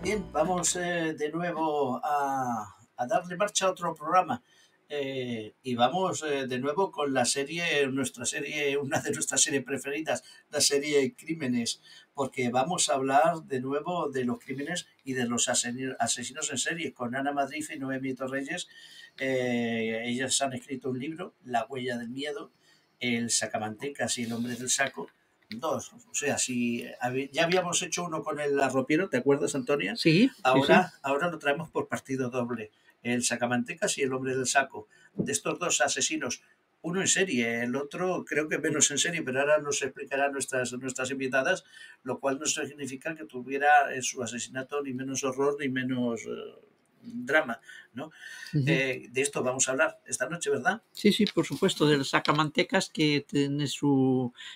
Bien, vamos de nuevo a darle marcha a otro programa. Y vamos de nuevo con la serie, nuestra serie, una de nuestras series preferidas, la serie Crímenes, porque vamos a hablar de nuevo de los crímenes y de los asesinos en serie con Ana Madrid y Noemi Torreyes. Ellas han escrito un libro, La huella del miedo, El sacamantecas y el hombre del saco. Dos, o sea, si ya habíamos hecho uno con el arropiero, ¿te acuerdas, Antonia? Sí, Ahora, sí. ahora lo traemos por partido doble, el sacamantecas y el hombre del saco. De estos dos asesinos, uno en serie, el otro creo que menos en serie, pero ahora nos explicarán nuestras invitadas, lo cual no significa que tuviera en su asesinato ni menos horror ni menos drama, ¿no? De esto vamos a hablar esta noche, ¿verdad? Sí, sí, por supuesto, del sacamantecas, que tiene es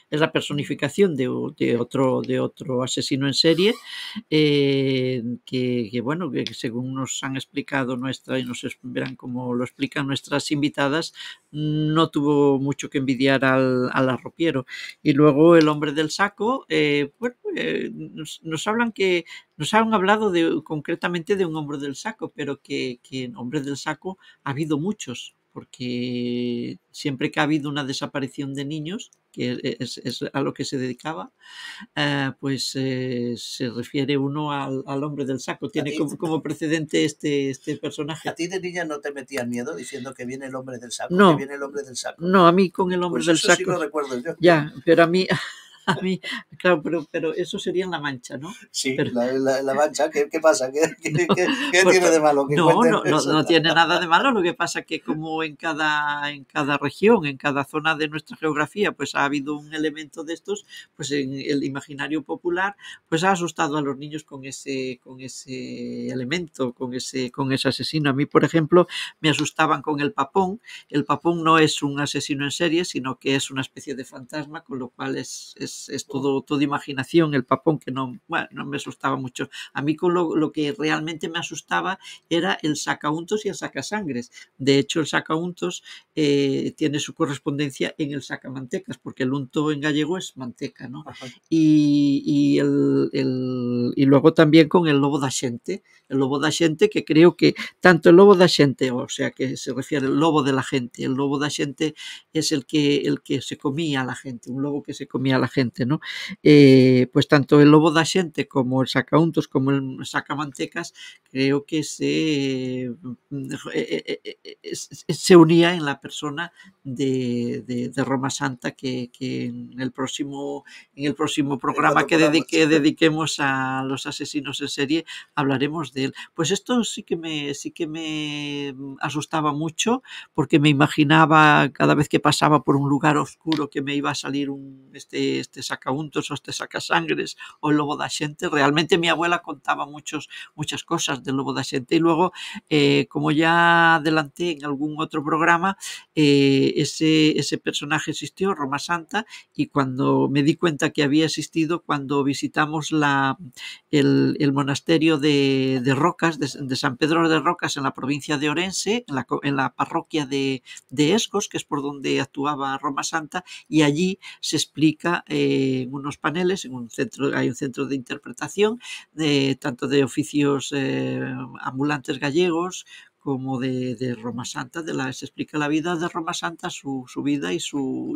la personificación de otro asesino en serie, que bueno, que según nos han explicado y nos verán cómo lo explican nuestras invitadas, no tuvo mucho que envidiar al arropiero. Y luego el hombre del saco, nos han hablado concretamente de un hombre del saco, pero que hombre del saco ha habido muchos, porque siempre que ha habido una desaparición de niños, que es a lo que se dedicaba, se refiere uno al hombre del saco. Tiene como precedente este personaje. ¿A ti de niña no te metían miedo diciendo que viene el hombre del saco? No, que viene el hombre del saco. No, a mí con el hombre pues del eso saco. Sí lo recuerdo yo. Ya, pero a mí, claro, pero eso sería en La Mancha, ¿no? Sí, pero, la Mancha, ¿qué pasa? ¿Qué pues, tiene de malo? No tiene nada de malo, lo que pasa que como en cada región, en cada zona de nuestra geografía, pues ha habido un elemento de estos, pues en el imaginario popular, pues ha asustado a los niños con ese elemento, con ese asesino. A mí, por ejemplo, me asustaban con el papón. El papón no es un asesino en serie, sino que es una especie de fantasma, con lo cual es todo imaginación. El papón, que no me asustaba mucho. A mí con lo que realmente me asustaba era el sacauntos y el sacasangres. De hecho, el sacauntos tiene su correspondencia en el sacamantecas, porque el unto en gallego es manteca, ¿no? Y luego también con el lobo da xente. El lobo da xente, que creo que tanto el lobo da xente, o sea, que se refiere al lobo de la gente, el lobo da xente es el que se comía a la gente, un lobo que se comía a la gente, ¿no? Pues tanto el lobo da xente como el sacauntos como el sacamantecas, creo que se unía en la persona de Roma Santa, que en el próximo programa que dediquemos a los asesinos en serie hablaremos de él. Pues esto sí que me asustaba mucho, porque me imaginaba cada vez que pasaba por un lugar oscuro que me iba a salir este sacauntos o este sacasangres o el lobo da xente. Realmente mi abuela contaba muchas cosas del lobo da xente, y luego, como ya adelanté en algún otro programa, ese personaje existió, Roma Santa, y cuando me di cuenta que había existido, cuando visitamos el monasterio de Rocas, de San Pedro de Rocas, en la provincia de Orense, en la parroquia de Escos, que es por donde actuaba Roma Santa, y allí se explica en unos paneles, hay un centro de interpretación, tanto de oficios ambulantes gallegos como de Roma Santa. Se explica la vida de Roma Santa, su vida y su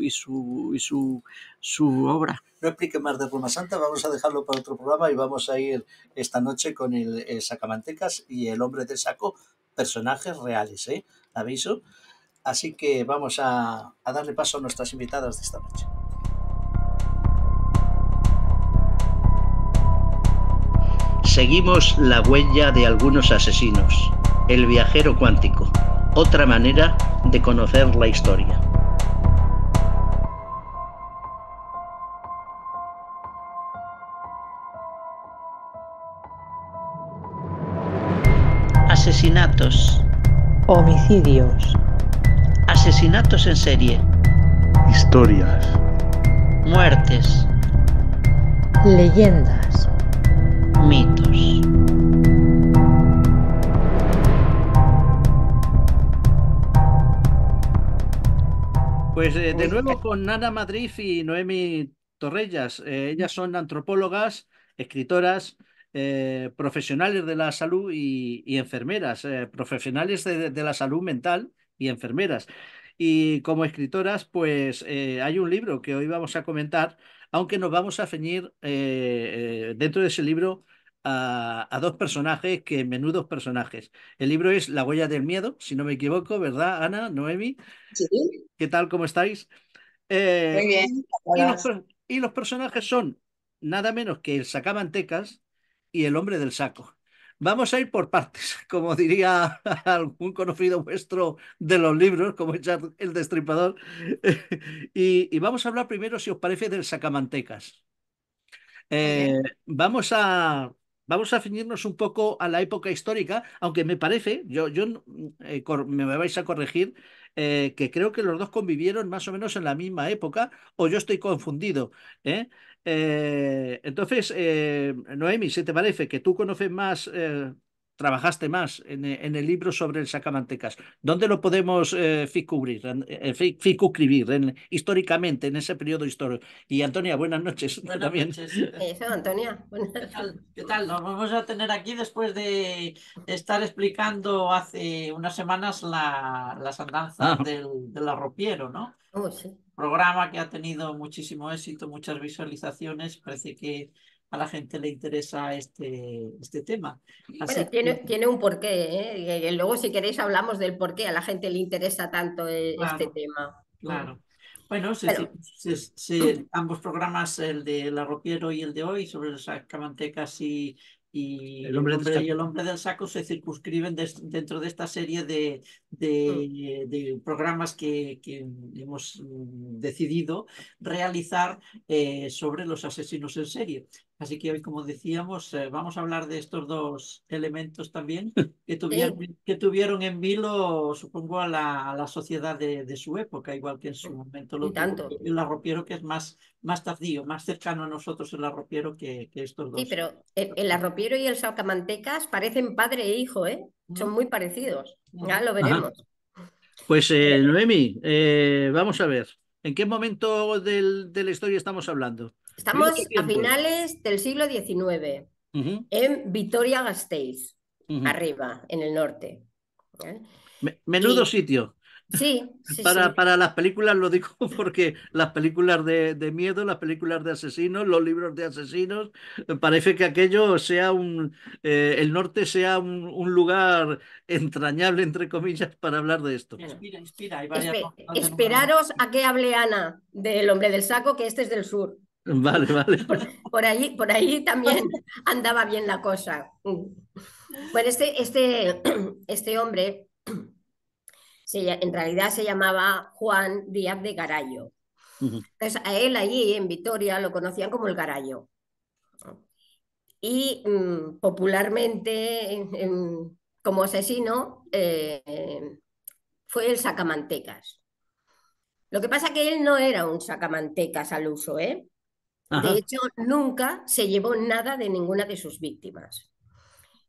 obra. No explique más de Roma Santa, vamos a dejarlo para otro programa y vamos a ir esta noche con el sacamantecas y el hombre del saco, personajes reales, aviso. Así que vamos a darle paso a nuestras invitadas de esta noche. Seguimos la huella de algunos asesinos. El viajero cuántico. Otra manera de conocer la historia. Asesinatos. Homicidios. Asesinatos en serie. Historias. Muertes. Leyendas. Mitos. Pues de nuevo con Ana Madrid y Noemi Torrellas. Ellas son antropólogas, escritoras, profesionales de la salud y enfermeras, profesionales de la salud mental y enfermeras. Y como escritoras, pues hay un libro que hoy vamos a comentar, aunque nos vamos a ceñir dentro de ese libro a dos personajes, que menudos personajes. El libro es La huella del miedo, si no me equivoco, ¿verdad, Ana, Noemi? Sí, ¿Qué tal? ¿Cómo estáis? muy bien. Y los personajes son nada menos que el sacamantecas y el hombre del saco. Vamos a ir por partes, como diría algún conocido vuestro de los libros, como Jack el Destripador. Y vamos a hablar primero, si os parece, del sacamantecas. Vale. Eh, vamos a, vamos a ceñirnos un poco a la época histórica, aunque me parece, me vais a corregir, que creo que los dos convivieron más o menos en la misma época, o yo estoy confundido, ¿eh? Entonces, Noemi, si te parece que tú conoces más, trabajaste más en el libro sobre el sacamantecas, ¿dónde lo podemos ficubrir, ficuscribir históricamente, en ese periodo histórico? Y Antonia, buenas noches. Buenas También. noches. Eso, Antonia. ¿Qué tal? ¿Qué tal? Nos vamos a tener aquí después de estar explicando hace unas semanas las andanzas Ah, del arropiero, ¿no? Oh, sí. Programa que ha tenido muchísimo éxito, muchas visualizaciones. Parece que a la gente le interesa este tema. Así Bueno, que, tiene un porqué, ¿eh? Y luego, si queréis, hablamos del por qué a la gente le interesa tanto este claro, tema. claro. Bueno, Bueno, ambos programas, el del arropiero y el de hoy, sobre los sacamantecas el hombre del y saco. el hombre del saco, se circunscriben dentro de esta serie de programas que hemos decidido realizar sobre los asesinos en serie. Así que hoy, como decíamos, vamos a hablar de estos dos elementos también que tuvieron, sí, que tuvieron en vilo, supongo, a la sociedad de su época, igual que en su momento y lo tuvo tanto. el arropiero, que es más tardío, más cercano a nosotros el arropiero que estos Sí, dos. pero el arropiero y el salcamantecas parecen padre e hijo, ¿eh? Son ¿Mm? muy parecidos. Ya Ujú. lo Ajá. veremos. Pues Eh, Noemi, vamos a ver, ¿en qué momento de la historia estamos hablando? Dime qué Estamos a tiempo. finales del siglo XIX, Ujú, en Vitoria-Gasteiz, ujú. arriba, en el norte. ¿Eh? Menudo Y sitio. sí, sí, sí. Para las películas lo digo porque las películas de miedo, las películas de asesinos, los libros de asesinos, parece que aquello sea el norte sea un lugar entrañable, entre comillas, para hablar de esto. Bueno, Inspira, inspira. Hay varias novelas de novela. esperaros a que hable Ana del hombre del saco, que este es del sur. Vale, vale. Por ahí también andaba bien la cosa. Bueno, este hombre en realidad se llamaba Juan Díaz de Garayo. Ujú, Entonces, a él allí en Vitoria lo conocían como el Garayo. Y popularmente, como asesino, fue el sacamantecas. Lo que pasa es que él no era un sacamantecas al uso, ¿eh? De ajá. hecho, nunca se llevó nada de ninguna de sus víctimas.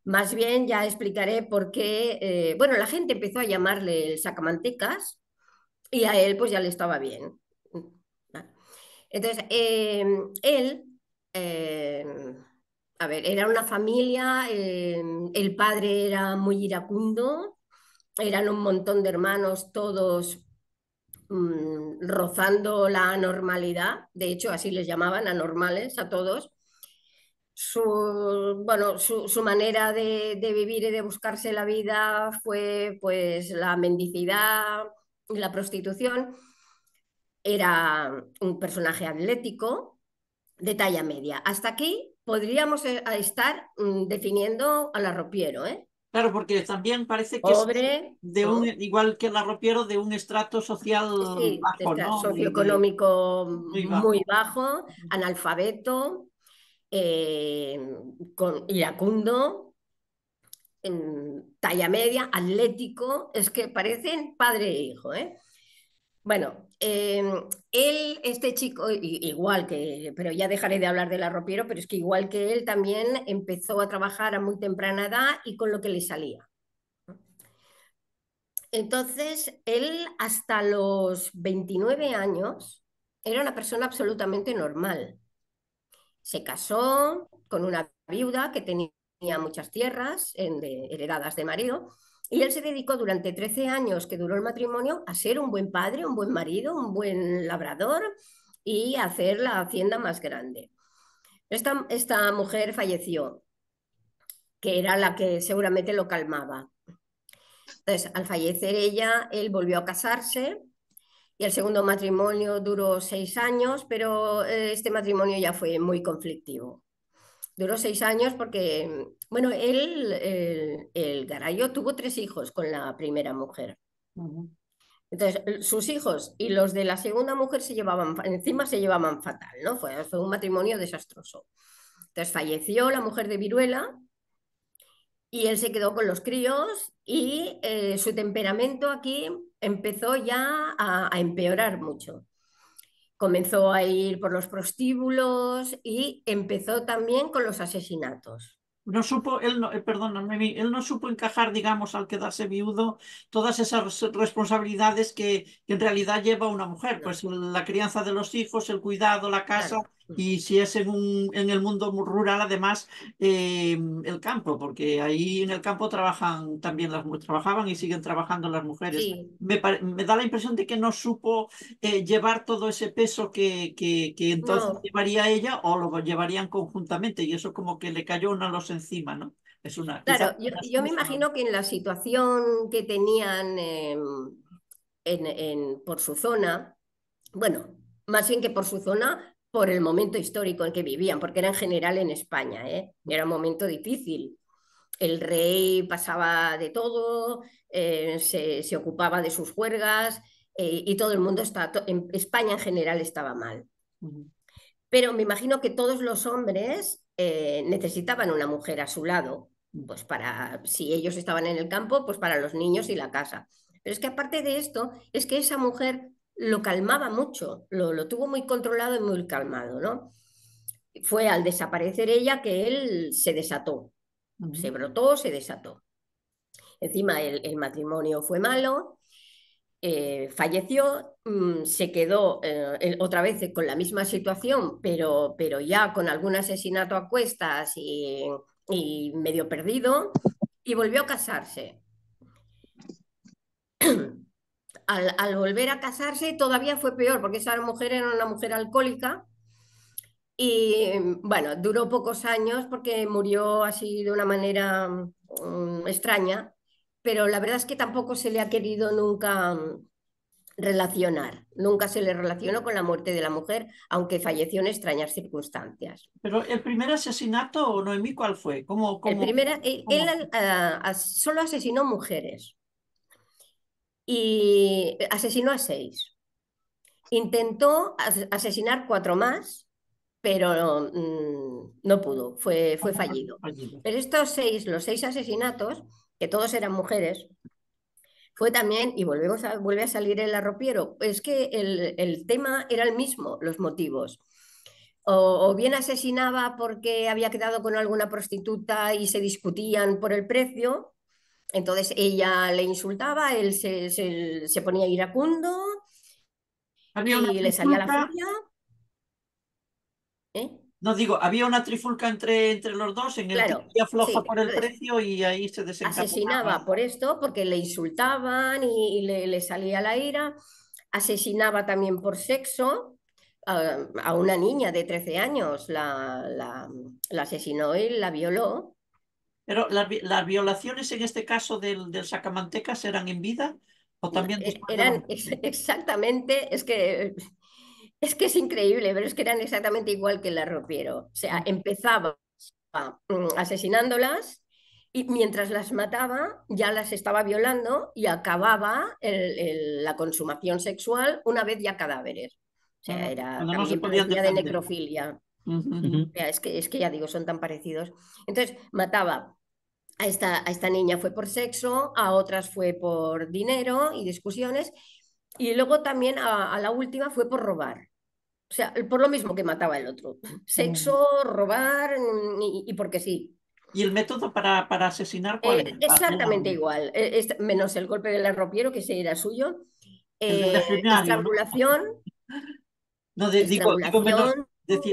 Más bien ya explicaré por qué, bueno, la gente empezó a llamarle el sacamantecas y a él pues ya le estaba bien. Entonces, él, eh, a ver, era una familia, el padre era muy iracundo, eran un montón de hermanos todos rozando la anormalidad, de hecho así les llamaban anormales a todos. Bueno, su manera de vivir y de buscarse la vida fue pues la mendicidad y la prostitución. Era un personaje atlético de talla media. Hasta aquí podríamos estar definiendo al arropiero, ¿eh? Claro, porque también parece que es Pobre, igual que el arropiero, de un estrato social sí, bajo, ¿no? socioeconómico Muy muy bajo. bajo, analfabeto, eh, iracundo, talla media, atlético, es que parecen padre e hijo, ¿eh? Bueno, este chico, igual que, pero ya dejaré de hablar del arropiero, pero es que igual que él también empezó a trabajar a muy temprana edad y con lo que le salía. Entonces, él hasta los 29 años era una persona absolutamente normal. se casó con una viuda que tenía muchas tierras heredadas de marido, y él se dedicó durante 13 años que duró el matrimonio a ser un buen padre, un buen marido, un buen labrador y a hacer la hacienda más grande. Esta mujer falleció, que era la que seguramente lo calmaba. Entonces, al fallecer ella, él volvió a casarse y el segundo matrimonio duró 6 años, pero este matrimonio ya fue muy conflictivo. Duró 6 años porque, bueno, el Garayo tuvo 3 hijos con la primera mujer. Entonces, sus hijos y los de la segunda mujer encima se llevaban fatal, ¿no? Fue un matrimonio desastroso. Entonces falleció la mujer de Viruela y él se quedó con los críos y su temperamento aquí empezó ya a empeorar mucho. Comenzó a ir por los prostíbulos y empezó también con los asesinatos. No supo, él no, perdóname, él no supo encajar, digamos, al quedarse viudo, todas esas responsabilidades que en realidad lleva una mujer, No, pues la crianza de los hijos, el cuidado, la casa, claro. y si es en el mundo rural, además, el campo, porque ahí en el campo trabajan también trabajaban y siguen trabajando las mujeres. Sí, Me da la impresión de que no supo llevar todo ese peso que entonces no, llevaría ella o lo llevarían conjuntamente y eso como que le cayó una losa encima, ¿no? Es una, quizás claro, una yo me excusa. imagino que en la situación que tenían por su zona, bueno, más bien que por su zona, por el momento histórico en que vivían, porque era en general en España, ¿eh? Era un momento difícil. El rey pasaba de todo, se ocupaba de sus juergas y todo el mundo en España en general estaba mal. Ujú. Pero me imagino que todos los hombres necesitaban una mujer a su lado, pues para, si ellos estaban en el campo, pues para los niños y la casa. Pero es que aparte de esto, es que esa mujer lo calmaba mucho, lo tuvo muy controlado y muy calmado, ¿no? Fue al desaparecer ella que él se desató, se Ujú. brotó, se desató. Encima el matrimonio fue malo, falleció, se quedó otra vez con la misma situación, pero ya con algún asesinato a cuestas y medio perdido, y volvió a casarse. Al volver a casarse todavía fue peor, porque esa mujer era una mujer alcohólica y bueno, duró pocos años porque murió así de una manera extraña, pero la verdad es que tampoco se le ha querido nunca relacionar. Nunca se le relacionó con la muerte de la mujer, aunque falleció en extrañas circunstancias. Pero el primer asesinato, Noemí, ¿cuál fue? El primer, Cómo? solo asesinó mujeres y asesinó a 6. Intentó asesinar 4 más, pero no pudo, fue fallido. Fallido. Pero estos 6, los 6 asesinatos, que todos eran mujeres, fue también, y vuelve a salir el arropiero, es que el tema era el mismo, los motivos. O bien asesinaba porque había quedado con alguna prostituta y se discutían por el precio, entonces ella le insultaba, él se ponía iracundo Había una y le salía la trifulca, furia. ¿Eh? no digo, había una trifulca entre los dos en el que Claro, ella floja sí. por el Entonces, precio y ahí se desencadenaba. asesinaba por esto, porque le insultaban y le salía la ira. Asesinaba también por sexo. A una niña de 13 años la asesinó y la violó. Pero las violaciones en este caso del sacamantecas eran en vida o No, también después de la eran muerte. exactamente, es que es increíble, pero es que eran exactamente igual que el arropiero. O sea, empezaba asesinándolas y mientras las mataba ya las estaba violando y acababa la consumación sexual una vez ya cadáveres. O sea, Cuando no se también podían padecía de defender. necrofilia. Ujú, O sea, es que ya digo, son tan parecidos. Entonces, mataba a esta niña fue por sexo, a otras fue por dinero y discusiones, y luego también a la última fue por robar. O sea, por lo mismo que mataba el otro. ujú. Sexo, robar y porque sí. ¿Y el método para asesinar cuál era? Exactamente igual, menos el golpe del arropiero, que ese era suyo. El del veterinario, ¿no? Estrangulación, No, digo menos, estrangulación.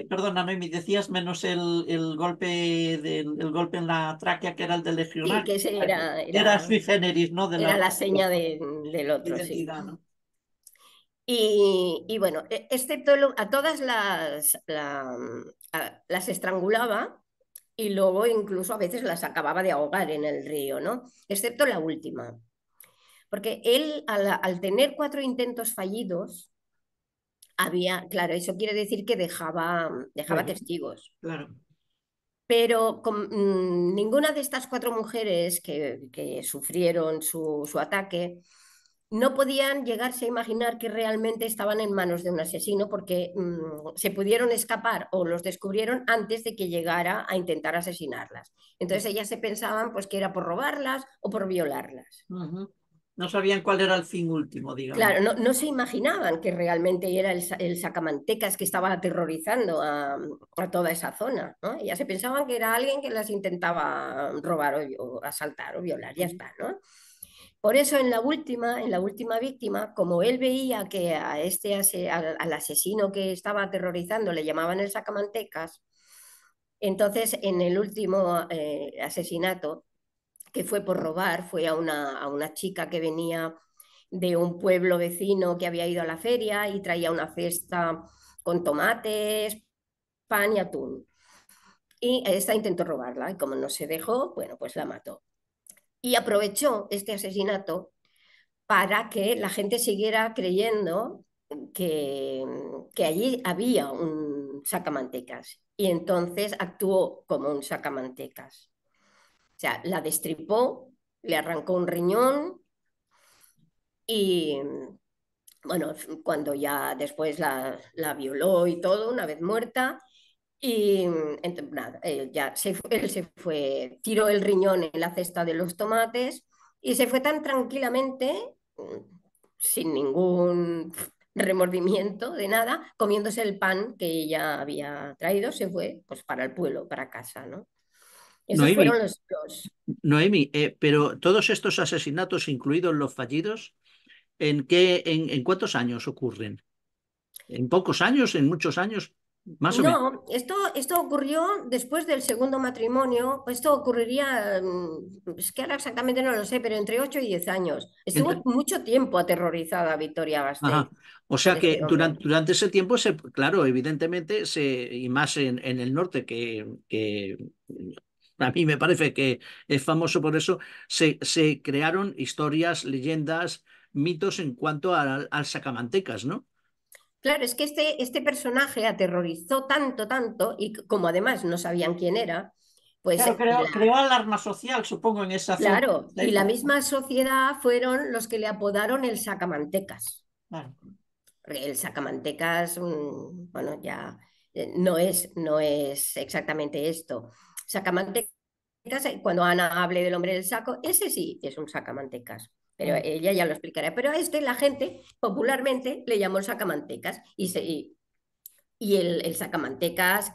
Perdona, Noemi, decías menos el golpe el golpe en la tráquea, que era el del Sí, legionario. que ese Era sui generis, ¿no? De era la la seña del otro, sí. identidad, ¿no? Y bueno, excepto a todas las estrangulaba y luego incluso a veces las acababa de ahogar en el río, ¿no? Excepto la última. Porque él, al tener 4 intentos fallidos, claro, eso quiere decir que dejaba Claro, testigos. claro. Pero ninguna de estas 4 mujeres que sufrieron su ataque no podían llegarse a imaginar que realmente estaban en manos de un asesino porque se pudieron escapar o los descubrieron antes de que llegara a intentar asesinarlas. Entonces ellas se pensaban pues que era por robarlas o por violarlas. Ujú. No sabían cuál era el fin último, digamos. Claro, no se imaginaban que realmente era el sacamantecas que estaba aterrorizando a toda esa zona, ¿no? Ellas se pensaban que era alguien que las intentaba robar o asaltar o violar, ya está, ¿no? Por eso en la última víctima, como él veía que al asesino que estaba aterrorizando le llamaban el sacamantecas, entonces en el último asesinato, que fue por robar, fue a una chica que venía de un pueblo vecino que había ido a la feria y traía una cesta con tomates, pan y atún. Y esta intentó robarla y como no se dejó, bueno, pues la mató. Y aprovechó este asesinato para que la gente siguiera creyendo que, que allí había un sacamantecas. Y entonces actuó como un sacamantecas. O sea, la destripó, le arrancó un riñón y, bueno, cuando ya después la violó y todo, una vez muerta, y nada, él se fue, tiró el riñón en la cesta de los tomates y se fue tan tranquilamente, sin ningún remordimiento de nada, comiéndose el pan que ella había traído, se fue pues para el pueblo, para casa, ¿no? Esos Noemi, fueron los. Noemi, pero todos estos asesinatos, incluidos los fallidos, en cuántos años ocurren? ¿En pocos años? ¿En muchos años? Más o menos. No, esto ocurrió después del segundo matrimonio. Esto ocurriría, es que ahora exactamente no lo sé, pero entre 8 y 10 años. Estuvo Entre- mucho tiempo aterrorizada Victoria Ajá. Gasteiz O por sea que este hombre. durante ese tiempo, claro, evidentemente, y más en el norte, que a mí me parece que es famoso por eso, se crearon historias, leyendas, mitos en cuanto al sacamantecas, ¿no? Claro, es que este personaje aterrorizó tanto, tanto, y como además no sabían quién era, pues Claro, creó alarma social, supongo, en esa zona, en claro, esa y la época. misma sociedad fueron los que le apodaron el sacamantecas. Claro. Porque el sacamantecas, bueno, ya no es exactamente esto. Sacamantecas, cuando Ana hable del hombre del saco, ese sí es un sacamantecas. Pero Mm. ella ya lo explicará. Pero a este la gente popularmente le llamó el sacamantecas y el sacamantecas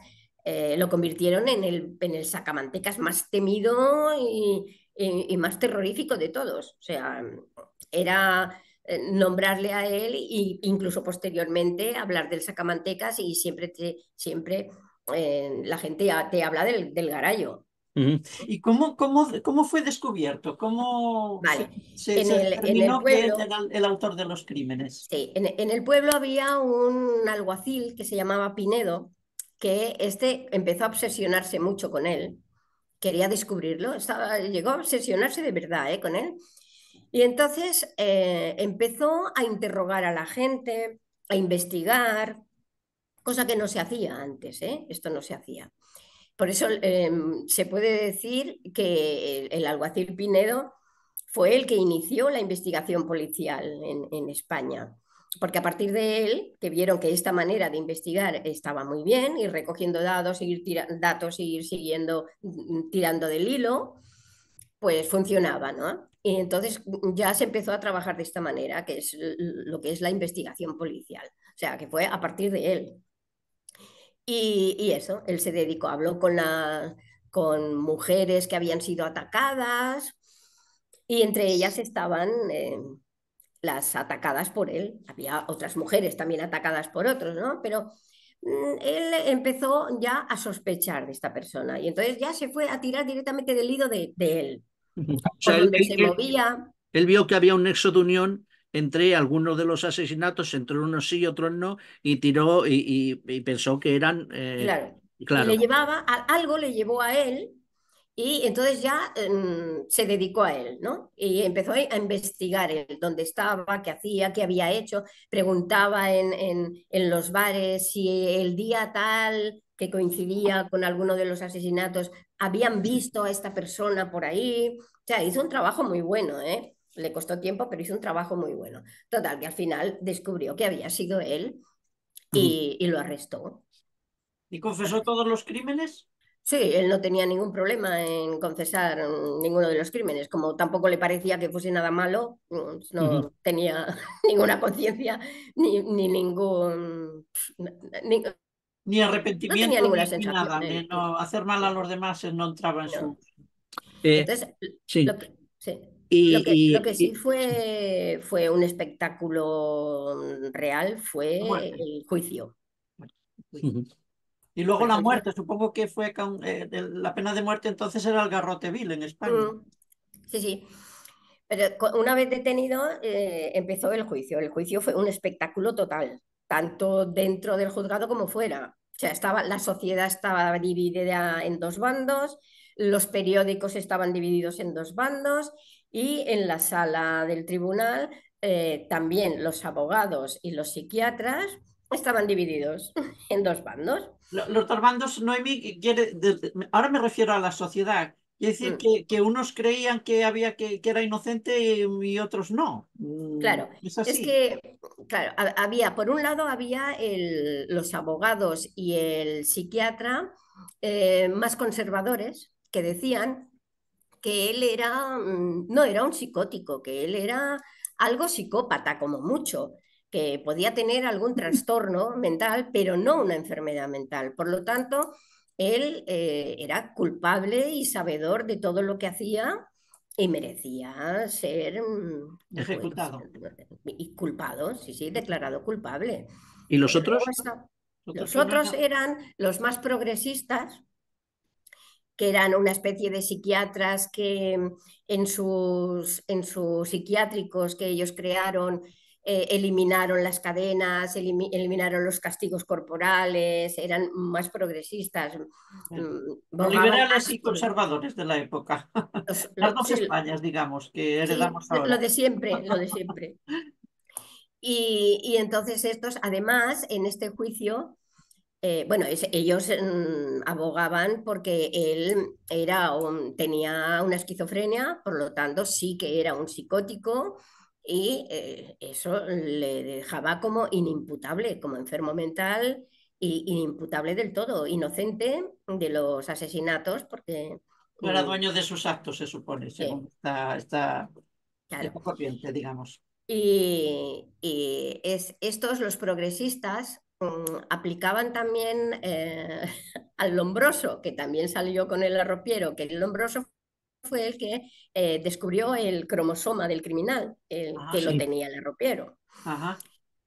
lo convirtieron en el sacamantecas más temido y más terrorífico de todos. O sea, era nombrarle a él e incluso posteriormente hablar del sacamantecas y siempre la gente te habla del garallo. Ujú. ¿Y cómo fue descubierto? ¿Cómo Vale, se en el determinó que él pueblo, era el autor de los crímenes? sí, en el pueblo había un alguacil que se llamaba Pinedo, que empezó a obsesionarse mucho con él, quería descubrirlo, llegó a obsesionarse de verdad, con él. Y entonces empezó a interrogar a la gente, a investigar, cosa que no se hacía antes, esto no se hacía. Por eso se puede decir que el alguacil Pinedo fue el que inició la investigación policial en España. Porque a partir de él, que vieron que esta manera de investigar estaba muy bien, ir recogiendo datos, datos, ir siguiendo, tirando del hilo, pues funcionaba, ¿no? Y entonces ya se empezó a trabajar de esta manera, que es lo que es la investigación policial. O sea, que fue a partir de él. Y eso, él se dedicó, habló con mujeres que habían sido atacadas y entre ellas estaban las atacadas por él. Había otras mujeres también atacadas por otros, ¿no? Pero él empezó ya a sospechar de esta persona y entonces ya se fue a tirar directamente del hilo de él, O por sea, donde se movía. él vio que había un nexo de unión entre algunos de los asesinatos, entre unos sí y otros no, y tiró y pensó que eran, Claro, y le claro. llevaba, algo le llevó a él y entonces ya se dedicó a él, ¿no? Y empezó a investigar él, dónde estaba, qué hacía, qué había hecho, preguntaba en los bares si el día tal que coincidía con alguno de los asesinatos habían visto a esta persona por ahí. O sea, hizo un trabajo muy bueno, ¿eh? Le costó tiempo, pero hizo un trabajo muy bueno. Total, que al final descubrió que había sido él Ujú. y lo arrestó. ¿Y confesó todos los crímenes? Sí, él no tenía ningún problema en confesar ninguno de los crímenes, como tampoco le parecía que fuese nada malo, Ujú. no tenía ninguna conciencia ni ningún... ni- Ni no tenía arrepentimiento ninguna ni sensación. nada, ni no, hacer mal a los demás no entraba en su... No. Eh, Entonces, sí, lo que, sí, lo que sí sí. fue un espectáculo real La fue muerte. el juicio. Ujú. Y luego Fue el la juicio. muerte, supongo que fue la pena de muerte entonces era el garrote vil en España. Mm, sí, sí. Pero una vez detenido, empezó el juicio. El juicio fue un espectáculo total, tanto dentro del juzgado como fuera. O sea, la sociedad estaba dividida en dos bandos, los periódicos estaban divididos en dos bandos y en la sala del tribunal también los abogados y los psiquiatras estaban divididos en dos bandos. Los dos bandos, Noemí, ahora me refiero a la sociedad. Quiere decir Mm. que unos creían que había que era inocente y otros no. Claro, Es es así. que, claro, había, por un lado había los abogados y el psiquiatra más conservadores que decían que él era, no era un psicótico, que él era algo psicópata como mucho, que podía tener algún trastorno mental, pero no una enfermedad mental. Por lo tanto, él era culpable y sabedor de todo lo que hacía y merecía ser pues, Ejecutado. y culpado, sí, sí, declarado culpable. ¿Y los Pero luego otros? Otros los que no otros eran. eran los más progresistas, que eran una especie de psiquiatras que en sus psiquiátricos que ellos crearon eliminaron las cadenas, eliminaron los castigos corporales, eran más progresistas, Los bogaban liberales más y por conservadores de la época. Las dos sí, Españas, digamos, que sí, heredamos lo ahora. de siempre, lo de siempre. Y entonces estos, además, en este juicio, bueno, ellos abogaban porque él tenía una esquizofrenia, por lo tanto sí que era un psicótico y eso le dejaba como inimputable, como enfermo mental y inimputable del todo, inocente de los asesinatos, porque No era mm, dueño de sus actos, se supone, según sí, claro. esta corriente, digamos. Estos, los progresistas, aplicaban también al Lombroso, que también salió con el arropiero, que el Lombroso fue el que descubrió el cromosoma del criminal, el Ah, que lo sí. tenía el arropiero. Ajá.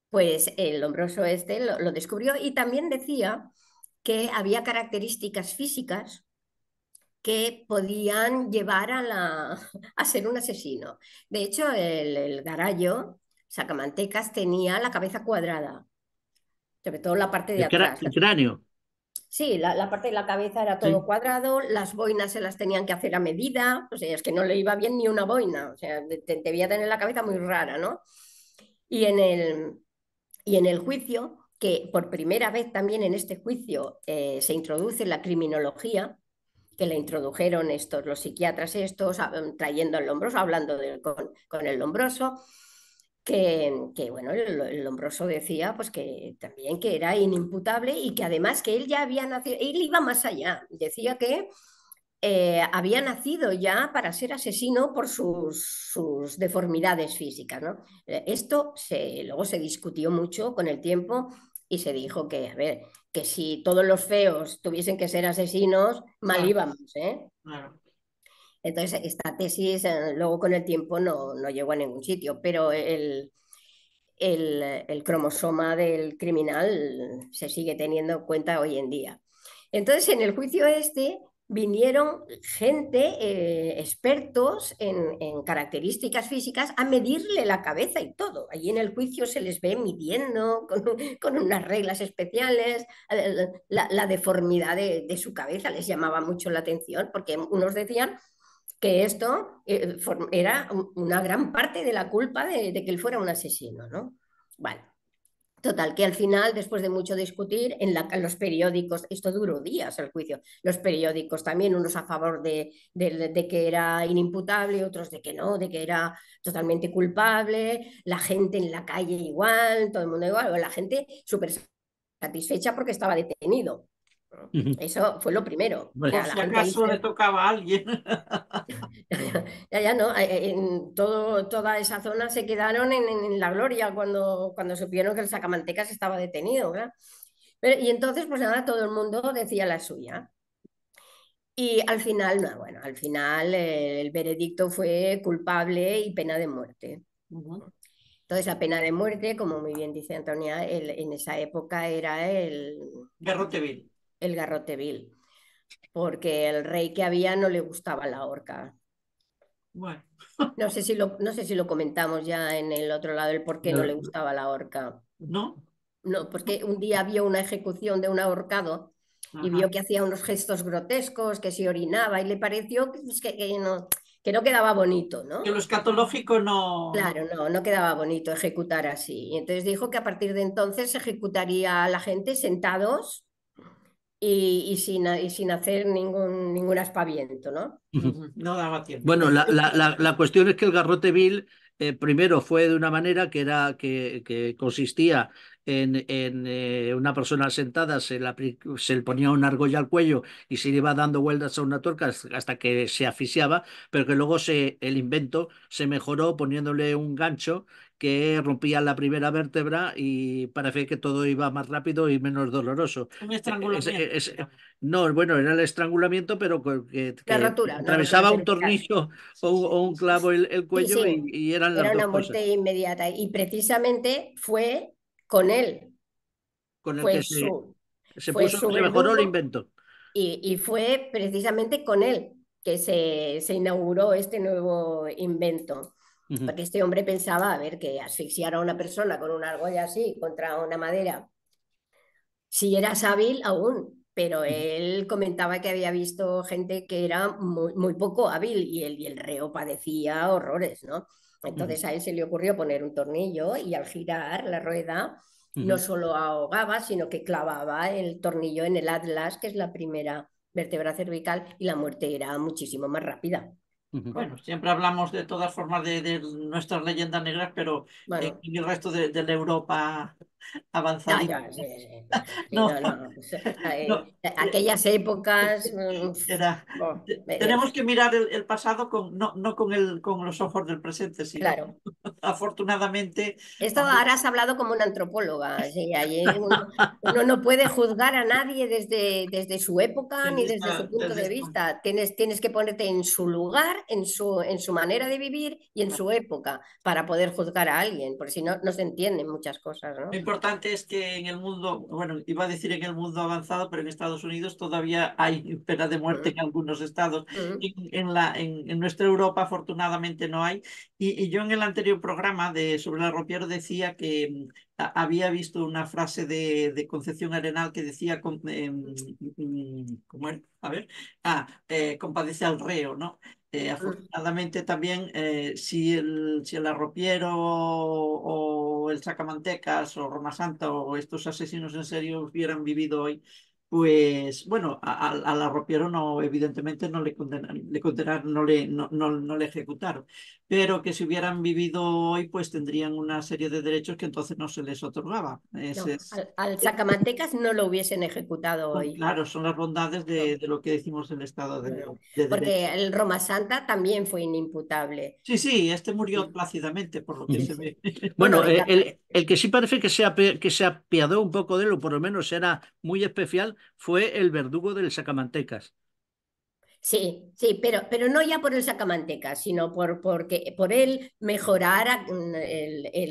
Pues el Lombroso este lo descubrió y también decía que había características físicas que podían llevar a ser un asesino. De hecho, el Garallo Sacamantecas tenía la cabeza cuadrada, sobre todo la parte de atrás. El cráneo. Sí, la parte de la cabeza era todo Sí. cuadrado, las boinas se las tenían que hacer a medida, o sea, es que no le iba bien ni una boina, o sea, debía tener la cabeza muy rara, ¿no? Y en el, y en el juicio, que por primera vez también en este juicio se introduce la criminología, que la introdujeron estos, los psiquiatras estos, trayendo el Lombroso, hablando con el Lombroso, bueno, el Lombroso decía pues que también que era inimputable y que además que él ya había nacido, él iba más allá, decía que había nacido ya para ser asesino por sus deformidades físicas, ¿no? Esto luego se discutió mucho con el tiempo y se dijo que, a ver, que si todos los feos tuviesen que ser asesinos, mal Claro, íbamos, ¿eh? claro. Entonces, esta tesis luego con el tiempo no llegó a ningún sitio, pero el cromosoma del criminal se sigue teniendo en cuenta hoy en día. Entonces, en el juicio este vinieron gente, expertos en características físicas, a medirle la cabeza y todo. Allí en el juicio se les ve midiendo con unas reglas especiales. La deformidad de su cabeza les llamaba mucho la atención, porque unos decían que esto era una gran parte de la culpa de que él fuera un asesino, ¿no? Bueno, total, que al final, después de mucho discutir, en los periódicos, esto duró días el juicio, los periódicos también, unos a favor de que era inimputable, otros de que no, de que era totalmente culpable, la gente en la calle igual, todo el mundo igual, la gente súper satisfecha porque estaba detenido. Eso fue lo primero. Bueno, Ya, por la si gente ahí acaso le tocaba a alguien. ya no, en toda esa zona se quedaron en la gloria cuando supieron que el Sacamantecas estaba detenido, ¿verdad? Y entonces, pues nada, todo el mundo decía la suya. Y al final, no, bueno, al final el veredicto fue culpable y pena de muerte. Entonces, la pena de muerte, como muy bien dice Antonia, en esa época era Garrote vil. el garrote vil, porque el rey que había no le gustaba la horca. Bueno, No sé si lo comentamos ya en el otro lado, el por qué no le gustaba la horca. ¿no? No, porque un día vio una ejecución de un ahorcado y Ajá. vio que hacía unos gestos grotescos, que se orinaba y le pareció que no quedaba bonito, ¿no? Que lo escatológico no. Claro, no quedaba bonito ejecutar así. Y entonces dijo que a partir de entonces se ejecutaría a la gente sentados y sin hacer ningún aspaviento, ¿no? No daba tiempo. Bueno, la cuestión es que el garrote vil primero fue de una manera que consistía en una persona sentada, se le ponía una argolla al cuello y se le iba dando vueltas a una tuerca hasta que se asfixiaba, pero que luego el invento se mejoró poniéndole un gancho que rompía la primera vértebra y parece que todo iba más rápido y menos doloroso. Un estrangulamiento. No, bueno, era el estrangulamiento, pero que Una rotura atravesaba un cervical. tornillo o un clavo el Sí, cuello sí, y eran las era dos una cosas. muerte inmediata y precisamente fue con él, Con el fue que su, se fue puso, su se mejoró el verdugo invento. y fue precisamente con él que se inauguró este nuevo invento. Ujú, Porque este hombre pensaba, a ver, que asfixiar a una persona con una argolla así contra una madera, si eras hábil aún, pero ujú, él comentaba que había visto gente que era muy poco hábil y el reo padecía horrores, ¿no? ujú, Entonces a él se le ocurrió poner un tornillo y al girar la rueda no ujú, solo ahogaba, sino que clavaba el tornillo en el atlas, que es la primera vértebra cervical, y la muerte era muchísimo más rápida. ujú. Bueno, siempre hablamos de todas formas de nuestras leyendas negras, pero Bueno, en el resto de la Europa ya, avanzadita. ya, sí, sí, claro, sí, No, no, pues, no. aquellas épocas, Era, tenemos que mirar el pasado no con los ojos del presente, sino claro. afortunadamente. Esto ahora has hablado como una antropóloga, sí, ahí uno no puede juzgar a nadie desde su época ni desde su punto Desde de esta- vista. Tienes que ponerte en su lugar, en su manera de vivir y en su época para poder juzgar a alguien, porque si no, no se entienden muchas cosas, Lo ¿no? importante es que en el mundo, bueno, iba a decir en el mundo avanzado, pero en Estados Unidos todavía hay pena de muerte Mm, en algunos estados. mm, En nuestra Europa, afortunadamente, no hay. Y yo en el anterior programa sobre el arropiero decía que había visto una frase de Concepción Arenal que decía, ¿cómo era? A ver, compadece al reo, ¿no? mm. Afortunadamente también, si el arropiero o el sacamantecas o Roma Santa o estos asesinos en serie hubieran vivido hoy, pues bueno, al arropiero no, evidentemente no le condenaron, no le ejecutaron, pero que si hubieran vivido hoy, pues tendrían una serie de derechos que entonces no se les otorgaba. No, al Sacamantecas no lo hubiesen ejecutado hoy. Claro, son las bondades No, de lo que decimos del Estado no, de porque Derecho. el Roma Santa también fue inimputable. Sí, sí, este murió plácidamente, por lo que Sí, se sí. ve. Bueno, Bueno, el que sí parece que se apiadó un poco de él, o por lo menos era muy especial, fue el verdugo del Sacamantecas. Sí, sí, pero no ya por el sacamantecas, sino porque por él mejorara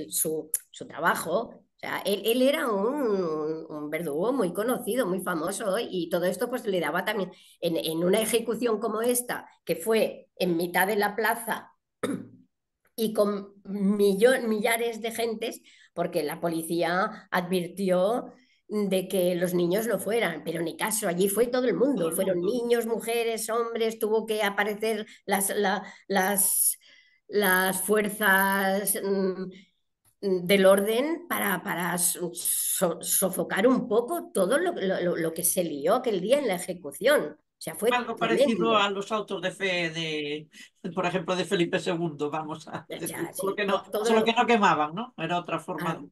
su trabajo. O sea, él era un verdugo muy conocido, muy famoso, y todo esto pues le daba también, en una ejecución como esta, que fue en mitad de la plaza y con millares de gentes, porque la policía advirtió de que los niños no fueran, pero ni caso, allí fue todo el Todo mundo, el fueron mundo. niños, mujeres, hombres, tuvo que aparecer las fuerzas del orden para sofocar un poco todo lo que se lió aquel día en la ejecución. O sea, fue Algo parecido tremendo. a los autos de fe por ejemplo, de Felipe II, vamos a decir, Ya, sí, todo solo que no quemaban, ¿no? Era otra forma ah,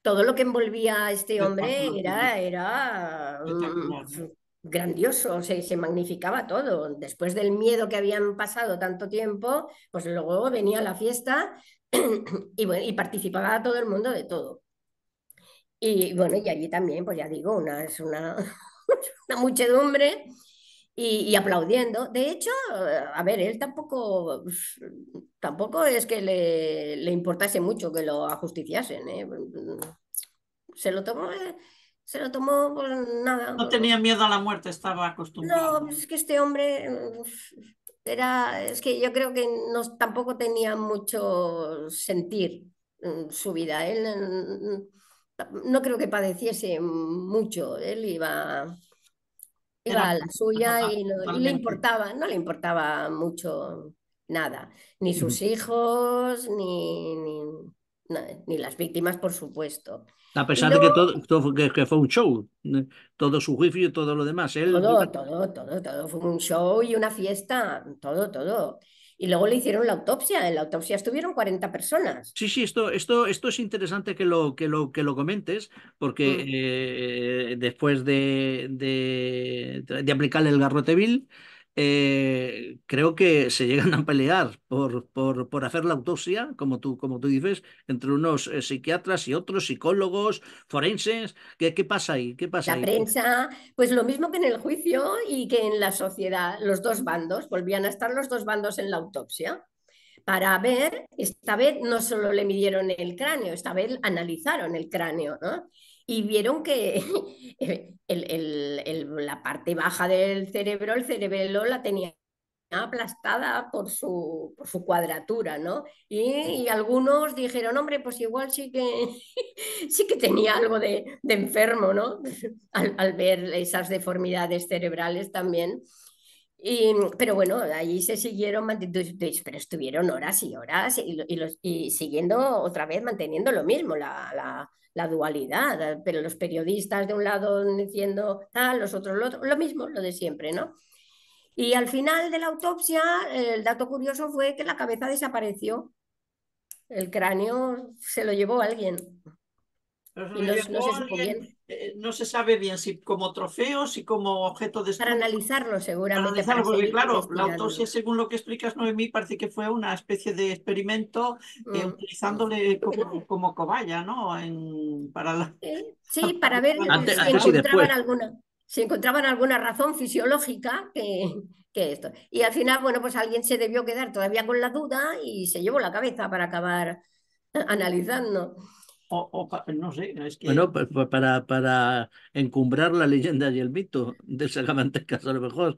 todo lo que envolvía a este hombre espectacular, era espectacular, ¿no? grandioso, se magnificaba todo. Después del miedo que habían pasado tanto tiempo, pues luego venía la fiesta y, bueno, y participaba todo el mundo de todo. Y bueno, y allí también, pues ya digo, es una, una muchedumbre y aplaudiendo. De hecho, a ver, él tampoco es que le importase mucho que lo ajusticiasen, ¿eh? Se lo tomó, pues nada. No tenía miedo a la muerte, estaba No, acostumbrado. es que este hombre es que yo creo que tampoco tenía mucho sentir su vida. Él no creo que padeciese mucho. Él iba Era a la suya y totalmente. no le importaba mucho nada, ni sus hijos, ni las víctimas, por supuesto. A Y pesar de que luego que fue un show, todo su juicio y todo lo demás. Él, todo fue un show y una fiesta, todo. Y luego le hicieron la autopsia. En la autopsia estuvieron 40 personas. sí, sí, esto es interesante que lo comentes, porque Mm. después de aplicarle el garrote vil, creo que se llegan a pelear por hacer la autopsia, como tú dices, entre unos psiquiatras y otros psicólogos, forenses. ¿Qué pasa ahí? ¿Qué pasa La ahí? prensa, pues lo mismo que en el juicio y que en la sociedad, los dos bandos, volvían a estar los dos bandos en la autopsia para ver, esta vez no solo le midieron el cráneo, esta vez analizaron el cráneo, ¿no? Y vieron que la parte baja del cerebro, el cerebelo la tenía aplastada por su cuadratura, ¿no? Y algunos dijeron, hombre, pues igual sí que, sí que tenía algo de enfermo, ¿no? Al ver esas deformidades cerebrales también. Pero bueno, allí se siguieron manteniendo, pero estuvieron horas y horas y siguiendo otra vez manteniendo lo mismo, la dualidad, pero los periodistas de un lado diciendo tal, los otros lo mismo, lo de siempre, ¿no? Y al final de la autopsia, el dato curioso fue que la cabeza desapareció, el cráneo se lo llevó alguien Pero se y lo no llevó se supo alguien, bien. no se sabe bien si como trofeo, si como objeto de Para estudio. analizarlo Para seguramente, analizarlo, para porque seguir claro, la autopsia, investigando. según lo que explicas, Noemí, parece que fue una especie de experimento Mm. utilizándole como cobaya, ¿no? Para Sí, para ver Antes, si antes y después. encontraban alguna razón fisiológica que esto. Y al final, bueno, pues alguien se debió quedar todavía con la duda y se llevó la cabeza para acabar analizando. No sé, es que Bueno, pues para encumbrar la leyenda y el mito del Sagamantecas, a lo mejor.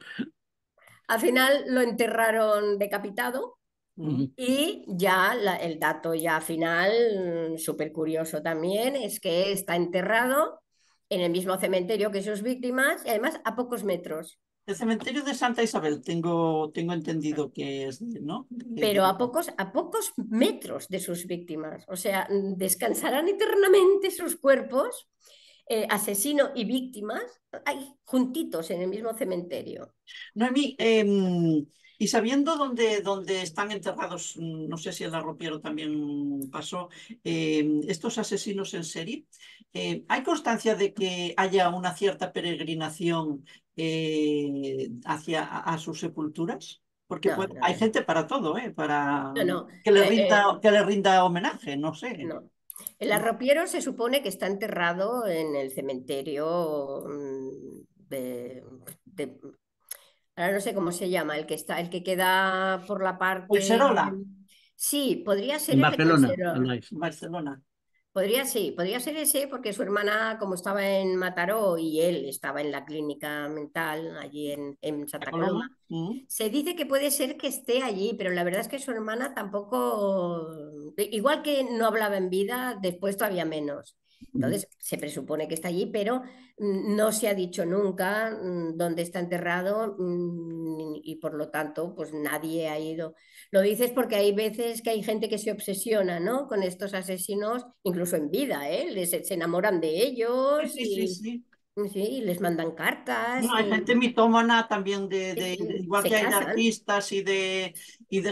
Al final lo enterraron decapitado. mm, Ujú. Y ya el dato ya final, súper curioso también, es que está enterrado en el mismo cementerio que sus víctimas y además a pocos metros, el cementerio de Santa Isabel tengo entendido que es, ¿no? pero a pocos metros de sus víctimas. O sea, descansarán eternamente sus cuerpos, asesino y víctimas, ahí, juntitos en el mismo cementerio. Noemí, y sabiendo dónde están enterrados, no sé si el arropiero también pasó, estos asesinos en serie, ¿hay constancia de que haya una cierta peregrinación hacia a sus sepulturas? Porque No, no, hay no, gente para todo, ¿eh? Para no, no. que le rinda homenaje, no sé. No. El arropiero se supone que está enterrado en el cementerio de- ahora no sé cómo se llama, el que queda por la parte... Collserola, Sí, podría ser En el de Barcelona, en Collserola. la- Barcelona. Podría ser ese porque su hermana, como estaba en Mataró y él estaba en la clínica mental allí en ¿A Santa Coloma, Coloma? Mm. se dice que puede ser que esté allí, pero la verdad es que su hermana tampoco, igual que no hablaba en vida, después todavía menos. Entonces se presupone que está allí, pero no se ha dicho nunca dónde está enterrado y por lo tanto, pues nadie ha ido. Lo dices porque hay veces que hay gente que se obsesiona, ¿no? Con estos asesinos, incluso en vida, ¿eh? Se enamoran de Sí, ellos sí, sí, sí. sí, y les mandan cartas No, hay gente mitómana también, igual se que hay de casan. artistas y de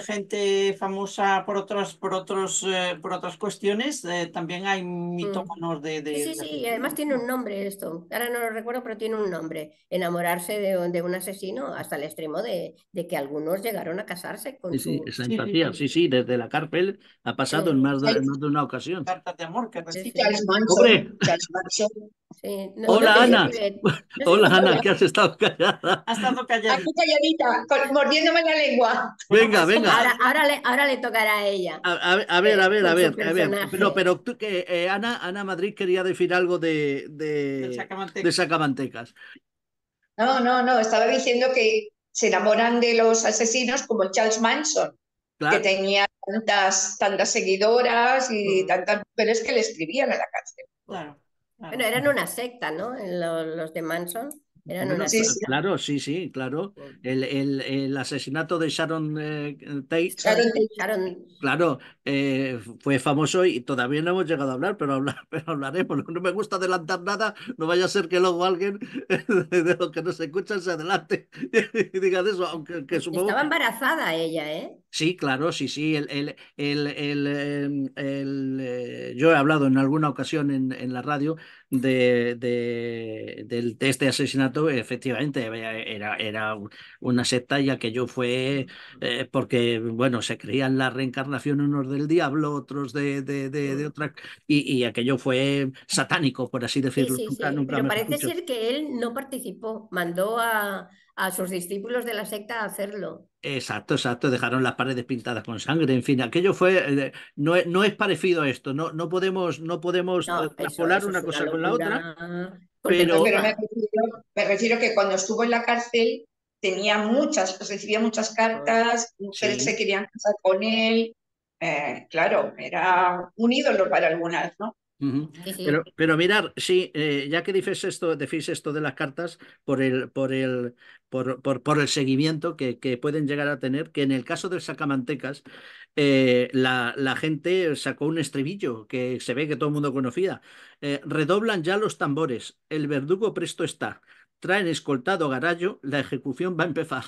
gente famosa por otras cuestiones, también hay Mm. mitómanos Sí, sí, de sí, y además asesinos, tiene un ¿no? nombre esto. Ahora no lo recuerdo, pero tiene un nombre. Enamorarse de un asesino hasta el extremo de que algunos llegaron a casarse con Sí, sí, su... esa Sí, sí, empatía, sí. sí, sí, desde la cárcel ha pasado en Sí, más de una ocasión. Cartas de amor que sí, recibe. sí, Charles Manson, Hombre, Charles Manson. sí. No, no te hola Ana, escribe, no se hola escribe. Ana, que has estado callada. Ha estado Aquí calladito. calladita, mordiéndome la lengua. Bueno, Venga, pues venga, Ahora le tocará a ella a ver, a ver, a con su ver, a ver. No, personaje. pero tú que Ana Madrid quería decir algo del de Sacamantecas. Sacamantecas. No, no, no, estaba diciendo que se enamoran de los asesinos como Charles Manson, que Claro. tenía tantas seguidoras y Mm, tantas mujeres que le escribían a la cárcel. mm. Claro, Bueno, claro. eran una secta, ¿no? Los de Manson eran Bueno, una Sí, sí, secta. claro, sí, sí, claro. Mm. El asesinato de Sharon Tate, Sharon Tate. Sharon, claro, fue famoso y todavía no hemos llegado a hablar, pero, pero hablaremos. No me gusta adelantar nada, no vaya a ser que luego alguien de los que nos escuchan se adelante y diga de eso, aunque que supongo estaba que embarazada ella, ¿eh? sí, claro, sí, sí. Yo he hablado en alguna ocasión en la radio de este asesinato. Efectivamente, era una secta y aquello fue porque, bueno, se creían la reencarnación unos del diablo, otros de Mm. otra, y aquello fue satánico, por así Sí, decirlo. sí, Nunca, sí. nunca Pero mejor parece dicho. ser que él no participó, mandó a sus discípulos de la secta a hacerlo. Exacto, exacto, dejaron las paredes pintadas con sangre, en fin, aquello fue, no es parecido a esto, no podemos No, traspolar eso una es una cosa con la otra, locura pero Pero colectiva. me refiero que cuando estuvo en la cárcel tenía recibía muchas Mm. cartas, mujeres se sí. querían casar con él. Claro, era un ídolo para algunas, ¿no? Ujú. Sí, sí. Pero mirar, sí, ya que decís esto de las cartas por el seguimiento que pueden llegar a tener, que en el caso del Sacamantecas, la gente sacó un estribillo que se ve que todo el mundo conocía. Redoblan ya los tambores, el verdugo presto está. Traen escoltado Garallo, la ejecución va a empezar.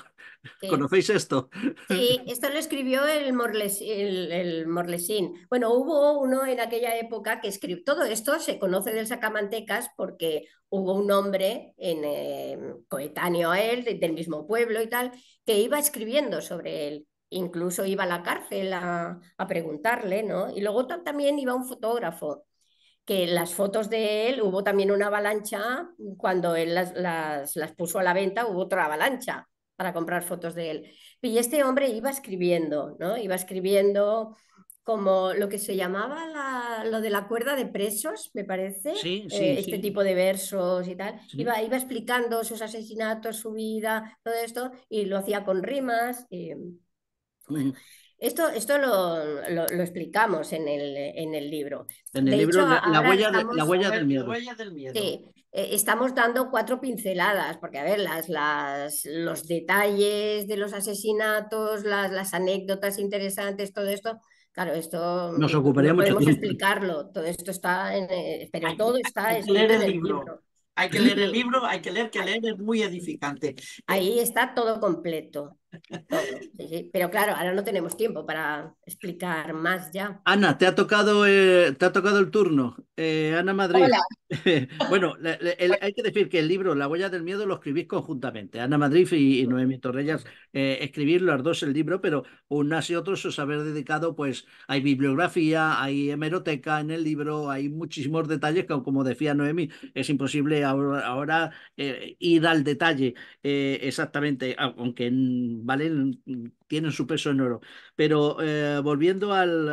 Sí. ¿Conocéis esto? Sí, esto lo escribió el Morlesín. Bueno, hubo uno en aquella época que escribió, todo esto se conoce del Sacamantecas porque hubo un hombre coetáneo a él, del mismo pueblo y tal, que iba escribiendo sobre él. Incluso iba a la cárcel a preguntarle, ¿no? Y luego también iba un fotógrafo, que las fotos de él, hubo también una avalancha, cuando él las puso a la venta, hubo otra avalancha para comprar fotos de él. Y este hombre iba escribiendo, ¿no? Iba escribiendo como lo que se llamaba lo de la cuerda de presos, me parece, Sí, sí, este sí, tipo de versos y tal. sí. Iba explicando sus asesinatos, su vida, todo esto, y lo hacía con rimas. Bueno, Ujú. esto lo explicamos en el libro. En el De libro hecho, La ahora huella, la estamos, huella del La miedo. huella del miedo. sí, estamos dando cuatro pinceladas, porque a ver, los detalles de los asesinatos, las anécdotas interesantes, todo esto, claro, esto Nos ocuparía no mucho podemos tiempo. explicarlo, todo esto está pero Hay, todo está hay que leer escrito en el el libro. libro. Hay que leer el Sí, libro, hay que leer, ahí es muy edificante. ahí está todo completo, todo. Sí, Sí, pero claro, ahora no tenemos tiempo para explicar más ya. Ana, te ha tocado el turno. Ana Madrid. Hola. Bueno, hay que decir que el libro La huella del miedo lo escribís conjuntamente. Ana Madrid y Noemí Torrellas escribir las dos el libro, pero unas y otros os habéis dedicado, pues hay bibliografía, hay hemeroteca en el libro, hay muchísimos detalles que, como decía Noemí, es imposible ahora ir al detalle exactamente, aunque valen, tienen su peso en oro. Pero volviendo al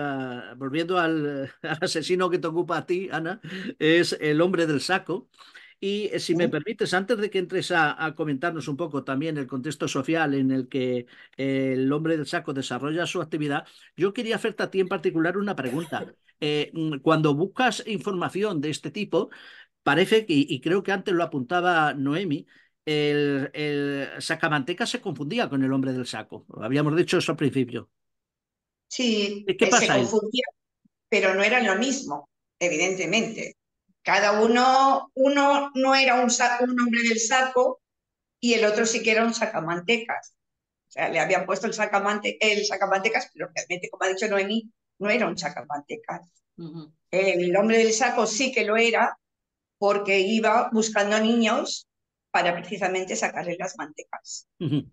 al asesino que te ocupa a ti, Ana, es el hombre del saco. Y si me permites, antes de que entres a comentarnos un poco también el contexto social en el que el hombre del saco desarrolla su actividad, yo quería hacerte a ti en particular una pregunta. Cuando buscas información de este tipo, parece que, y creo que antes lo apuntaba Noemi, el sacamanteca se confundía con el hombre del saco. Habíamos dicho eso al principio. Sí, ¿Qué se pasa ahí? confundía, pero no eran lo mismo, evidentemente. Cada uno no era un hombre del saco y el otro sí que era un sacamantecas. O sea, le habían puesto el sacamantecas, pero realmente, como ha dicho Noemí, no era un sacamantecas. Ujú. El hombre del saco sí que lo era porque iba buscando niños para precisamente sacarle las mantecas. Ujú,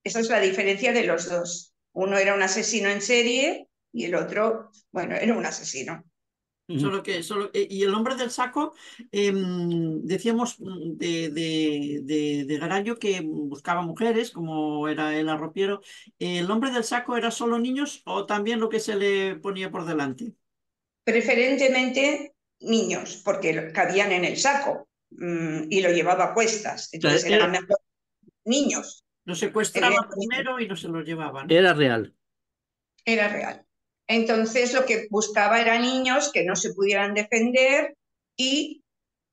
Esa es la diferencia de los dos. Uno era un asesino en serie y el otro, bueno, era un asesino. ujú. Y el hombre del saco, decíamos de Garayo que buscaba mujeres, como era el arropiero. ¿El hombre del saco era solo niños o también lo que se le ponía por delante? Preferentemente niños, porque cabían en el saco y lo llevaba a cuestas. O sea, Entonces eran mejor niños, Lo secuestraba evidentemente. primero y no se los llevaban. era real. Era real. Entonces lo que buscaba eran niños que no se pudieran defender y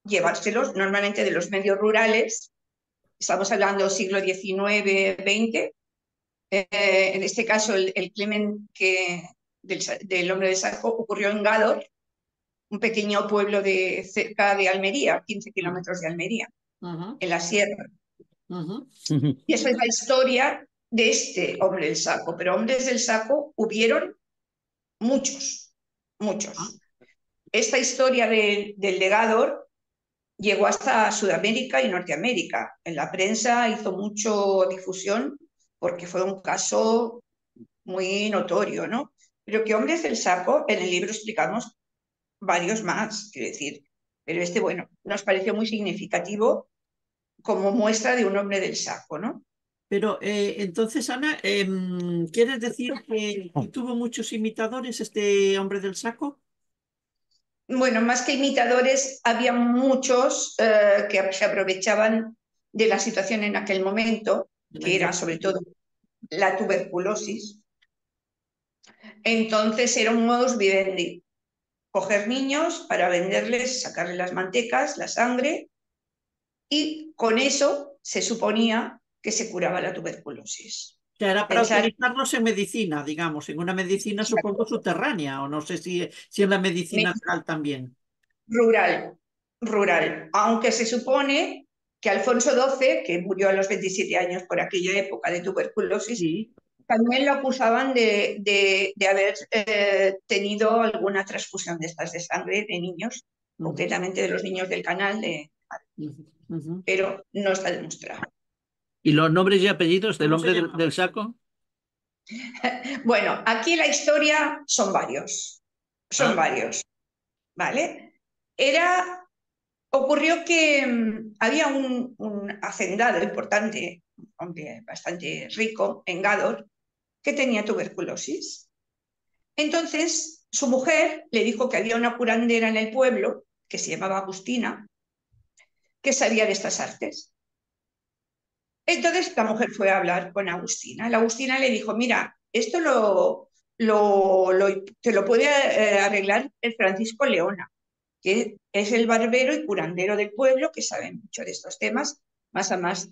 llevárselos normalmente de los medios rurales. Estamos hablando siglo XIX, XX. En este caso, el crimen del hombre de saco ocurrió en Gádor, un pequeño pueblo cerca de Almería, 15 Ujú, kilómetros de Almería, ujú, en la sierra. ujú. Ujú, Y esa es la historia de este hombre del saco. Pero hombres del saco hubieron muchos, Ah, muchos. Esta historia del legador llegó hasta Sudamérica y Norteamérica. En la prensa hizo mucho difusión porque fue un caso muy notorio, ¿no? Pero que hombres del saco, en el libro explicamos varios más, quiero decir. Pero este, bueno, nos pareció muy significativo como muestra de un hombre del saco, ¿no? pero entonces, Ana, ¿quieres decir que tuvo muchos imitadores este hombre del saco? Bueno, más que imitadores, había muchos que se aprovechaban de la situación en aquel momento, De la que era sobre incertidumbre. todo la tuberculosis. Entonces era un modus vivendi, coger niños para venderles, sacarles las mantecas, la sangre, y con eso se suponía que se curaba la tuberculosis. O sea, era para Pensar, utilizarlos en medicina, digamos, en una medicina supongo subterránea, o no sé si en la medicina real también. rural, rural, aunque se supone que Alfonso XII, que murió a los 27 años por aquella época de tuberculosis, Sí. también lo acusaban de haber tenido alguna transfusión de estas de sangre de niños, Ujú, concretamente de los niños del canal, ujú, ujú. pero no está demostrado. ¿Y los nombres y apellidos del ¿Cómo se hombre del, llama? del saco? Bueno, aquí la historia son Ah, varios, ¿vale? Ocurrió que había un hacendado importante, un hombre bastante rico en Gádor, que tenía tuberculosis. Entonces, su mujer le dijo que había una curandera en el pueblo, que se llamaba Agustina, que sabía de estas artes. Entonces, la mujer fue a hablar con Agustina. La Agustina le dijo, mira, esto te lo puede arreglar el Francisco Leona, que es el barbero y curandero del pueblo, que sabe mucho de estos temas, más a más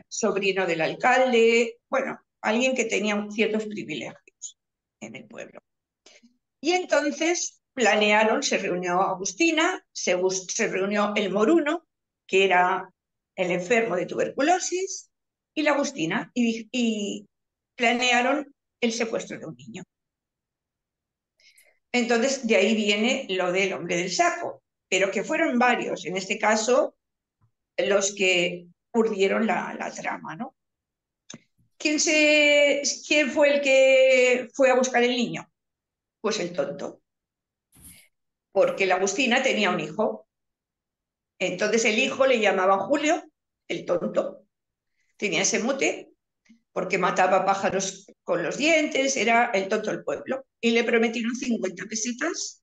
sobrino del alcalde, bueno, alguien que tenía ciertos privilegios en el pueblo. Y entonces planearon, se reunió Agustina, se reunió el Moruno, que era el enfermo de tuberculosis, y la Agustina, y planearon el secuestro de un niño. Entonces, de ahí viene lo del hombre del saco, pero que fueron varios, en este caso, los que urdieron la trama, ¿no? ¿Quién fue el que fue a buscar el niño? Pues el tonto, porque la Agustina tenía un hijo. Entonces el hijo le llamaban Julio, el tonto. Tenía ese mote porque mataba pájaros con los dientes, era el tonto del pueblo. Y le prometieron 50 pesetas,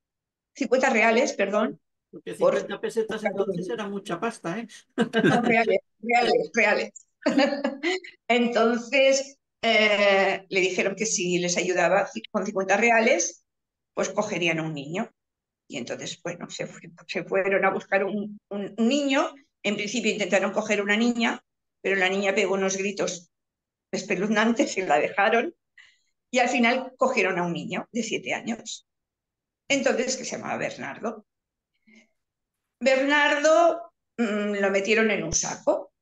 50 reales, perdón, Porque por 50 pesetas entonces era mucha pasta, ¿eh? no, reales, reales, reales. Entonces le dijeron que si les ayudaba con 50 reales, pues cogerían a un niño. Y entonces, bueno, se fueron a buscar un niño. En principio intentaron coger una niña, pero la niña pegó unos gritos espeluznantes y la dejaron. Y al final cogieron a un niño de 7 años. Entonces, que se llamaba Bernardo. Bernardo lo metieron en un saco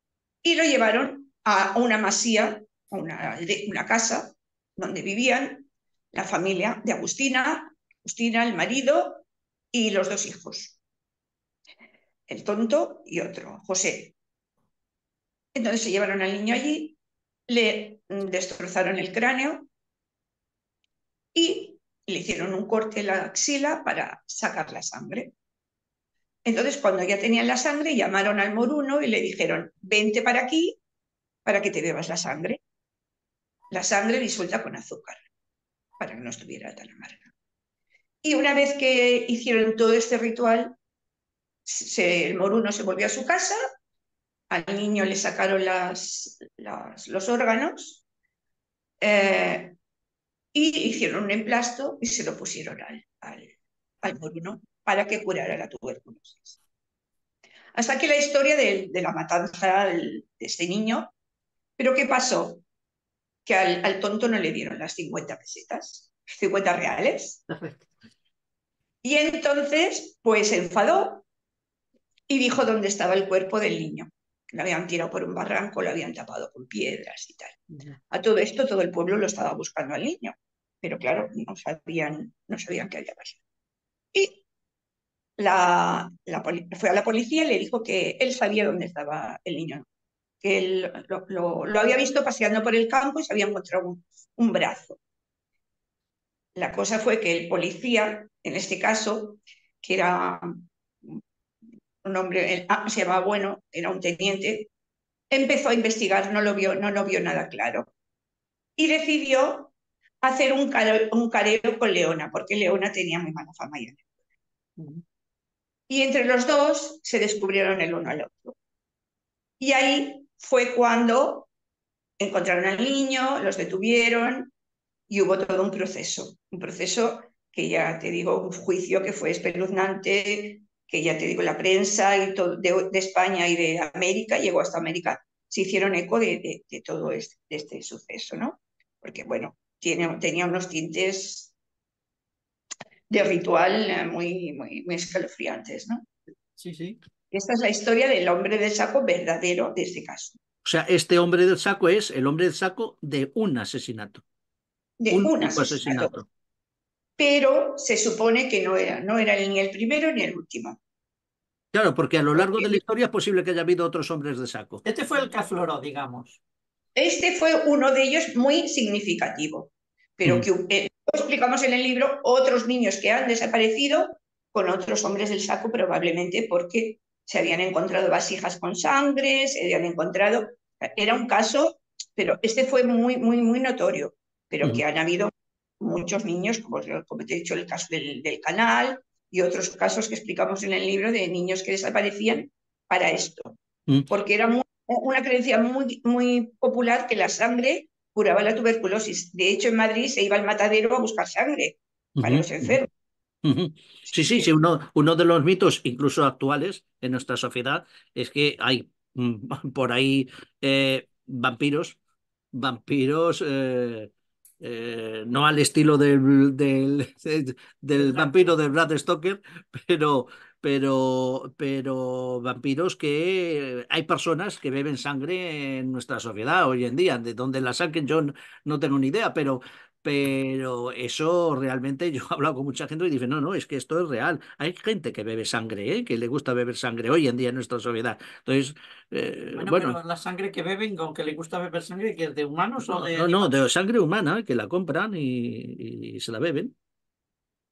y lo llevaron a una masía, una casa donde vivían la familia de Agustina, el marido y los 2 hijos, el tonto y otro, José. Entonces se llevaron al niño allí, le destrozaron el cráneo y le hicieron un corte en la axila para sacar la sangre. Entonces, cuando ya tenían la sangre, llamaron al moruno y le dijeron, vente para aquí para que te bebas la sangre disuelta con azúcar, para que no estuviera tan amarga. Y una vez que hicieron todo este ritual, el moruno se volvió a su casa, al niño le sacaron los órganos y hicieron un emplasto y se lo pusieron al moruno para que curara la tuberculosis. Hasta aquí la historia de la matanza de este niño. ¿Pero qué pasó? Que al tonto no le dieron las 50 pesetas, 50 reales. Y entonces, pues se enfadó y dijo dónde estaba el cuerpo del niño. Lo habían tirado por un barranco, lo habían tapado con piedras y tal. A todo esto, todo el pueblo lo estaba buscando al niño, pero claro, no sabían qué había pasado. Y fue a la policía y le dijo que él sabía dónde estaba el niño, que él lo había visto paseando por el campo y se había encontrado un brazo. La cosa fue que el policía, en este caso, que era un hombre, se llamaba Bueno, era un teniente, empezó a investigar, no lo vio nada claro. Y decidió hacer un careo con Leona, porque Leona tenía muy mala fama ya. Y entre los dos se descubrieron el uno al otro. Y ahí fue cuando encontraron al niño, los detuvieron y hubo todo un proceso que ya te digo, un juicio que fue espeluznante, que ya te digo, la prensa y todo, de España y de América, llegó hasta América, se hicieron eco de todo este suceso, ¿no? Porque, bueno, tenía unos tintes de ritual muy escalofriantes, ¿no? Sí, sí. Esta es la historia del hombre del saco verdadero de este caso, O sea, este hombre del saco es el hombre del saco de un asesinato, de un un único asesinato. asesinato. Pero se supone que no era ni el primero ni el último. Claro, porque a lo largo de la Porque historia es posible que haya habido otros hombres de saco. Este fue el que afloró, digamos. este fue uno de ellos muy significativo, pero que explicamos en el libro otros niños que han desaparecido con otros hombres del saco, probablemente porque se habían encontrado vasijas con sangre, se habían encontrado. Era un caso, pero este fue muy notorio, pero que han habido muchos niños, como te he dicho, el caso del canal y otros casos que explicamos en el libro de niños que desaparecían para esto, porque era una creencia muy popular que la sangre curaba la tuberculosis. De hecho, en Madrid se iba al matadero a buscar sangre para los enfermos. Sí, sí, sí. Uno de los mitos, incluso actuales, en nuestra sociedad, es que hay por ahí vampiros no al estilo del vampiro de Brad Stoker, pero, pero vampiros que hay personas que beben sangre en nuestra sociedad hoy en día. De dónde la saquen yo no tengo ni idea, pero eso realmente yo he hablado con mucha gente y dice, no, no, es que esto es real. Hay gente que bebe sangre, ¿eh? Que le gusta beber sangre hoy en día en nuestra sociedad. Entonces, Bueno, bueno. pero la sangre que beben, aunque le gusta beber sangre, que es de humanos o de No, no, animales. de sangre humana, que la compran y se la beben.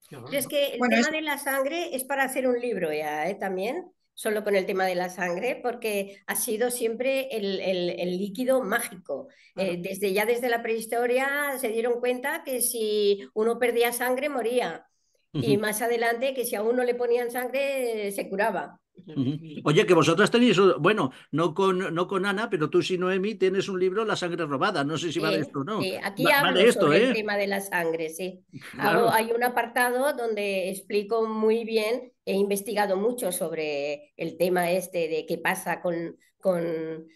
Qué horror, Pero es ¿no? que el Bueno, tema de la sangre es para hacer un libro ya, ¿eh? También, solo con el tema de la sangre, porque ha sido siempre el líquido mágico. Claro. Desde la prehistoria se dieron cuenta que si uno perdía sangre moría. Y Ujú, más adelante que si a uno le ponían sangre se curaba. ujú. Oye, que vosotras tenéis, bueno, no con Ana, pero tú sí, Noemi, tienes un libro, La sangre robada. No sé si va de Sí, esto o no. sí. Aquí Va de hablo esto, sobre el ¿eh? tema de la sangre, sí. Claro. Hay un apartado donde explico muy bien, he investigado mucho sobre el tema este de qué pasa con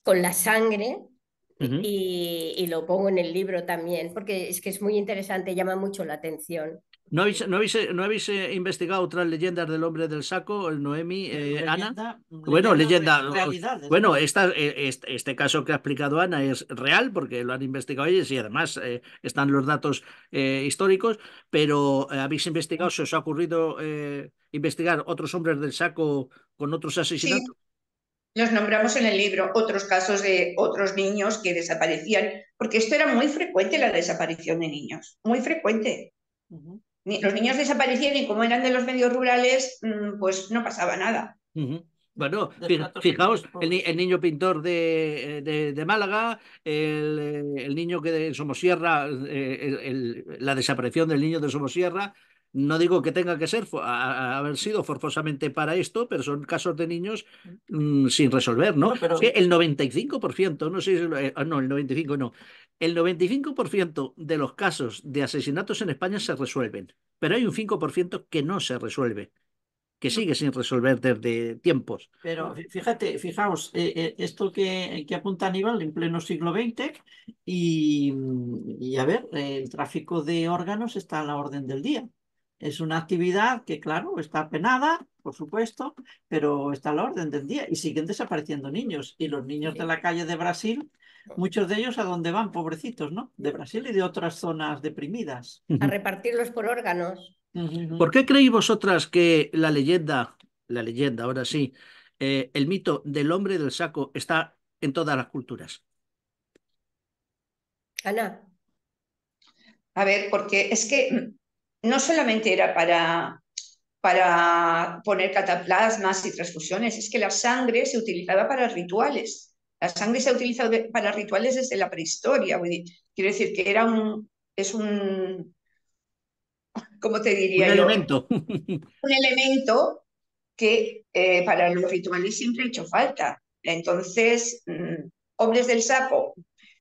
la sangre Ujú. y lo pongo en el libro también, porque es que es muy interesante, llama mucho la atención. ¿No habéis investigado otras leyendas del hombre del saco, Noemi, Ana? Leyenda, Bueno, leyenda, leyenda. realidades, Bueno, ¿no? este caso que ha explicado Ana es real porque lo han investigado ellos y además están los datos históricos, pero ¿habéis investigado, se os ha ocurrido investigar otros hombres del saco con otros sí, asesinatos? los nombramos en el libro, otros casos de otros niños que desaparecían, porque esto era muy frecuente, la desaparición de niños, muy frecuente. Ujú. Los niños desaparecían y como eran de los medios rurales, pues no pasaba nada. Ujú. Bueno, De estratos fijaos, sociales el pobres. niño pintor de Málaga, el niño que de Somosierra, la desaparición del niño de Somosierra, no digo que tenga que ser, haber sido forzosamente para esto, pero son casos de niños sin resolver, ¿no? Bueno, Es que pero el 95%, no sé si, no, el 95 no, el 95% de los casos de asesinatos en España se resuelven, pero hay un 5% que no se resuelve, que no, sigue sin resolver desde tiempos. pero fijaos, esto que apunta Aníbal en pleno siglo XX y a ver, el tráfico de órganos está a la orden del día. Es una actividad que, claro, está penada, por supuesto, pero está a la orden del día y siguen desapareciendo niños. Y los niños de Sí. la calle de Brasil, muchos de ellos a dónde van, pobrecitos, ¿no? De Brasil y de otras zonas deprimidas. A repartirlos por órganos. ¿Por qué creéis vosotras que la leyenda, ahora sí, el mito del hombre del saco está en todas las culturas? Ana, A ver, porque es que no solamente era para poner cataplasmas y transfusiones, es que la sangre se utilizaba para rituales. La sangre se ha utilizado para rituales desde la prehistoria. Quiero decir que es un, ¿cómo te Un diría yo? elemento. Un elemento que para los rituales siempre ha hecho falta. Entonces, hombres del saco,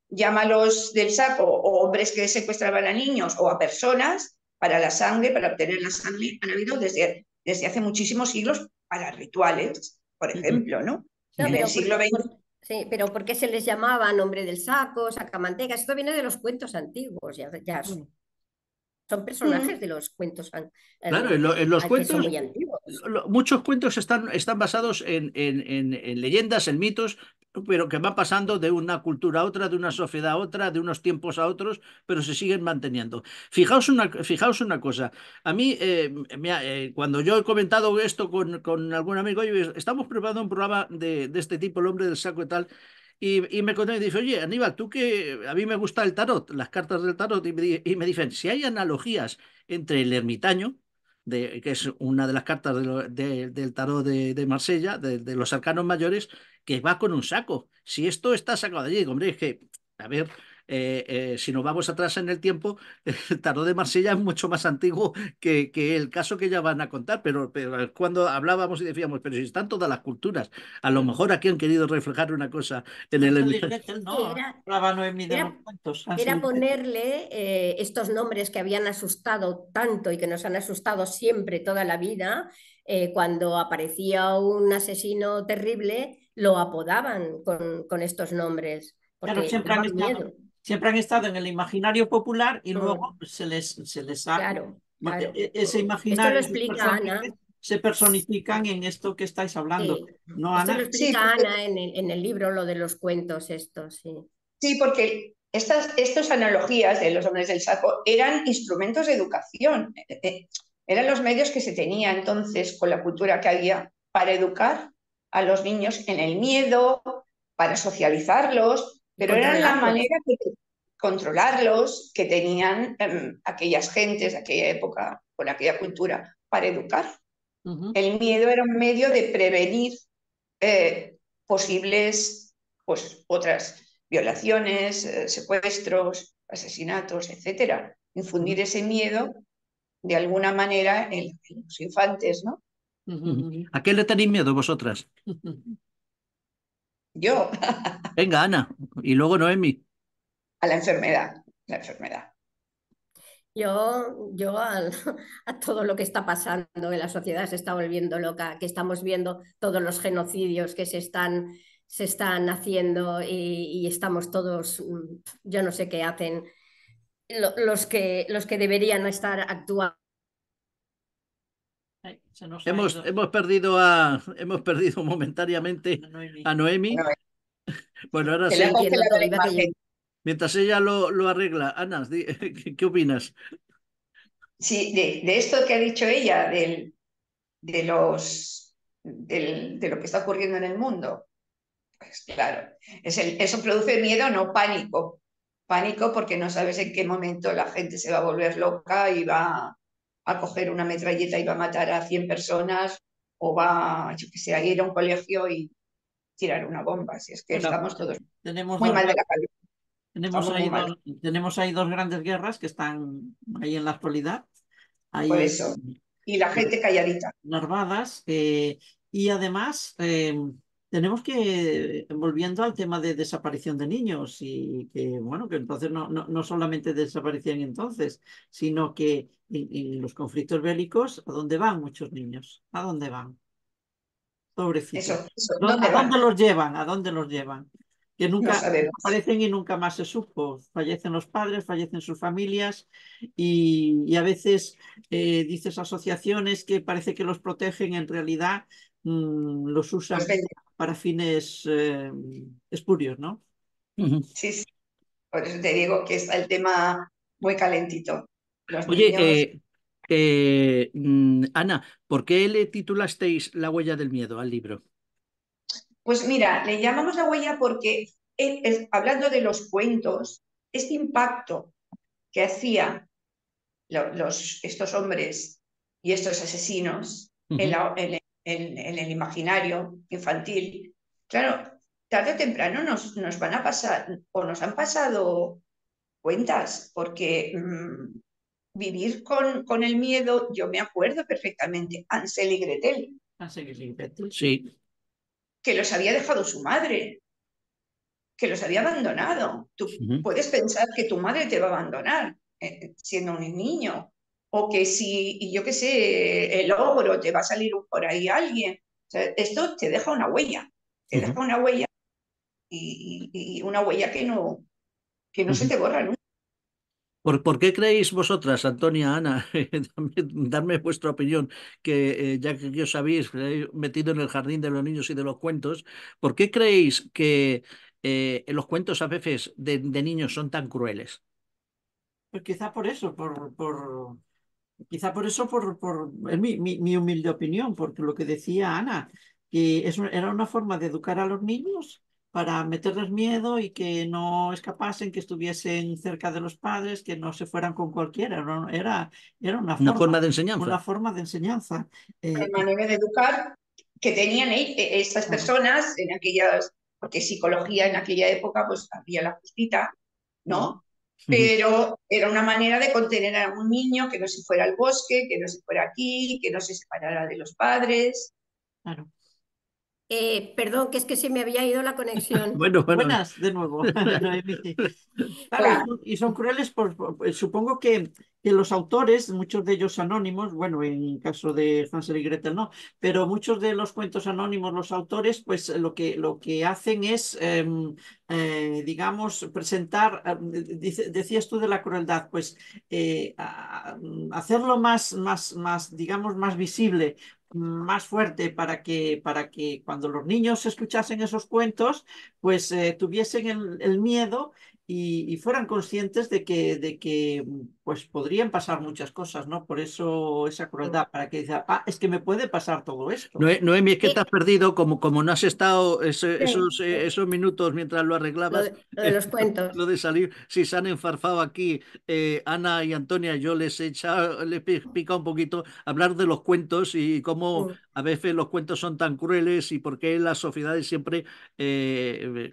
llámalos del saco, o hombres que secuestraban a niños o a personas para la sangre, para obtener la sangre, han habido desde hace muchísimos siglos para rituales, por ejemplo, ¿no? no, En el pero siglo XX. sí, pero ¿por qué se les llamaba nombre del saco, sacamantecas? Esto viene de los cuentos antiguos, ya son personajes de los cuentos Claro, en los que son cuentos, muy antiguos. muchos cuentos están basados en leyendas, en mitos, pero que van pasando de una cultura a otra, de una sociedad a otra, de unos tiempos a otros, pero se siguen manteniendo. Fijaos una cosa. A mí, cuando yo he comentado esto con algún amigo, oye, estamos preparando un programa de este tipo, El hombre del saco y tal. Y me conté y dice, oye, Aníbal, tú que a mí me gusta el tarot, las cartas del tarot, y me dicen, si hay analogías entre el ermitaño, que es una de las cartas del tarot de Marsella, de los arcanos mayores, que va con un saco. Si esto está sacado de allí, digo, hombre, es que, a ver, si nos vamos atrás en el tiempo, el tarot de Marsella es mucho más antiguo que el caso que ya van a contar, pero cuando hablábamos y decíamos, pero si están todas las culturas, a lo mejor aquí han querido reflejar una cosa en el Hansel y hemisferio. Gretel, Sí, no, hablaba Noemí de los era, cuentos. Hansel era y Gretel. ponerle estos nombres que habían asustado tanto y que nos han asustado siempre toda la vida. Cuando aparecía un asesino terrible, lo apodaban con estos nombres, Claro, porque daban miedo. siempre han estado en el imaginario popular y luego Mm, se les ha... claro, claro. Ese Esto lo imaginario, esos explica Ana. personajes se personifican en esto que estáis hablando, Sí. ¿no, Esto lo Ana? Sí, explica Ana en el libro, lo de los cuentos estos, sí. sí, porque estas analogías de los hombres del saco eran instrumentos de educación, eran los medios que se tenía entonces con la cultura que había para educar a los niños en el miedo, para socializarlos, Y pero eran la controlarlos. manera de controlarlos que tenían aquellas gentes de aquella época, con aquella cultura, para educar. Ujú. El miedo era un medio de prevenir posibles, pues, otras violaciones, secuestros, asesinatos, etcétera. Infundir Ujú. ese miedo de alguna manera en los infantes, ¿no? Ujú. Ujú. ¿A qué le tenéis miedo vosotras? Yo, Venga, Ana, y luego Noemi. a la enfermedad. Yo a todo lo que está pasando, que la sociedad se está volviendo loca, que estamos viendo todos los genocidios que se están haciendo y estamos todos, yo no sé qué hacen, los que deberían estar actuando. Ay, se nos ha ido Hemos perdido momentáneamente Noemi. a Noemi. Bueno, Bueno, ahora se le No ha sí, entiendo congelado todo, la iba que yo. imagen. mientras ella lo arregla. Ana, ¿qué opinas? Sí, de esto que ha dicho ella, de, de lo que está ocurriendo en el mundo. Pues claro, eso produce miedo, no pánico. Pánico porque no sabes en qué momento la gente se va a volver loca y va a coger una metralleta y va a matar a 100 personas o va, yo que sé, a ir a un colegio y tirar una bomba. Si es que Bueno, estamos todos tenemos muy dos, mal de la cabeza, tenemos estamos muy ahí mal. dos, tenemos ahí dos grandes guerras que están ahí en la actualidad, Por ahí eso. Y la eh, gente calladita. narvadas, y además tenemos que, volviendo al tema de desaparición de niños, y que, bueno, que entonces no solamente desaparecían entonces, sino que en los conflictos bélicos, ¿a dónde van muchos niños? ¿A dónde van? Pobrecitos. Eso, ¿dónde ¿A dónde van? los llevan? ¿A dónde los llevan? Que No nunca sabemos. aparecen y nunca más se supo. Fallecen los padres, fallecen sus familias y a veces dices asociaciones que parece que los protegen, en realidad los Los usan venden. para fines espurios, ¿no? Ujú. Sí, sí. Por eso te digo que está el tema muy calentito. Los Oye, niños. Ana, ¿por qué le titulasteis La huella del miedo al libro? Pues mira, le llamamos la huella porque, hablando de los cuentos, este impacto que hacían estos hombres y estos asesinos Ujú. en el imaginario infantil, claro, tarde o temprano nos van a pasar o nos han pasado cuentas, porque vivir con el miedo, yo me acuerdo perfectamente, Ansel y Gretel, Así que sí, Betul. Sí. que los había dejado su madre, que los había abandonado. Tú Ujú. puedes pensar que tu madre te va a abandonar siendo un niño, o que si, y yo qué sé, el ogro te va a salir por ahí alguien. O sea, esto te Ujú. deja una huella y una huella que no se Ujú. te borra nunca. ¿Por qué creéis vosotras, Antonia, Ana, darme vuestra opinión, que ya que os habéis metido en el jardín de los niños y de los cuentos, ¿por qué creéis que los cuentos a veces de niños son tan crueles? Pues quizá por eso, quizá por eso, es mi humilde opinión, porque lo que decía Ana, que era una forma de educar a los niños para meterles miedo y que no escapasen, que estuviesen cerca de los padres, que no se fueran con cualquiera. Era Una forma de enseñanza. una forma de enseñanza. La Eh, manera de educar que tenían estas claro. personas en aquellas, porque psicología en aquella época pues había la justita, Ujú. ¿no? Ujú. Pero era una manera de contener a un niño que no se fuera al bosque, que no se fuera aquí, que no se separara de los padres. Claro. Perdón, que es que se me había ido la conexión. Bueno, bueno. Buenas, de nuevo, Noemí. Claro, Hola. y son crueles, supongo que los autores, muchos de ellos anónimos, bueno, en caso de Hansel y Gretel no, pero muchos de los cuentos anónimos, los autores, pues lo que hacen es, digamos, presentar, decías tú de la crueldad, pues hacerlo digamos, más visible, más fuerte para que cuando los niños escuchasen esos cuentos, pues tuviesen el miedo y fueran conscientes de que pues podrían pasar muchas cosas, ¿no? Por eso esa crueldad, para que digan, ah, es que me puede pasar todo esto. Noemi, es que te Sí, has perdido, como no has estado sí, sí. esos minutos mientras lo arreglabas, Lo de los lo cuentos. de salir, si se han enfarfado aquí Ana y Antonia, yo les he echado, les he picado un poquito hablar de los cuentos y cómo Mm. a veces los cuentos son tan crueles y por qué las sociedades siempre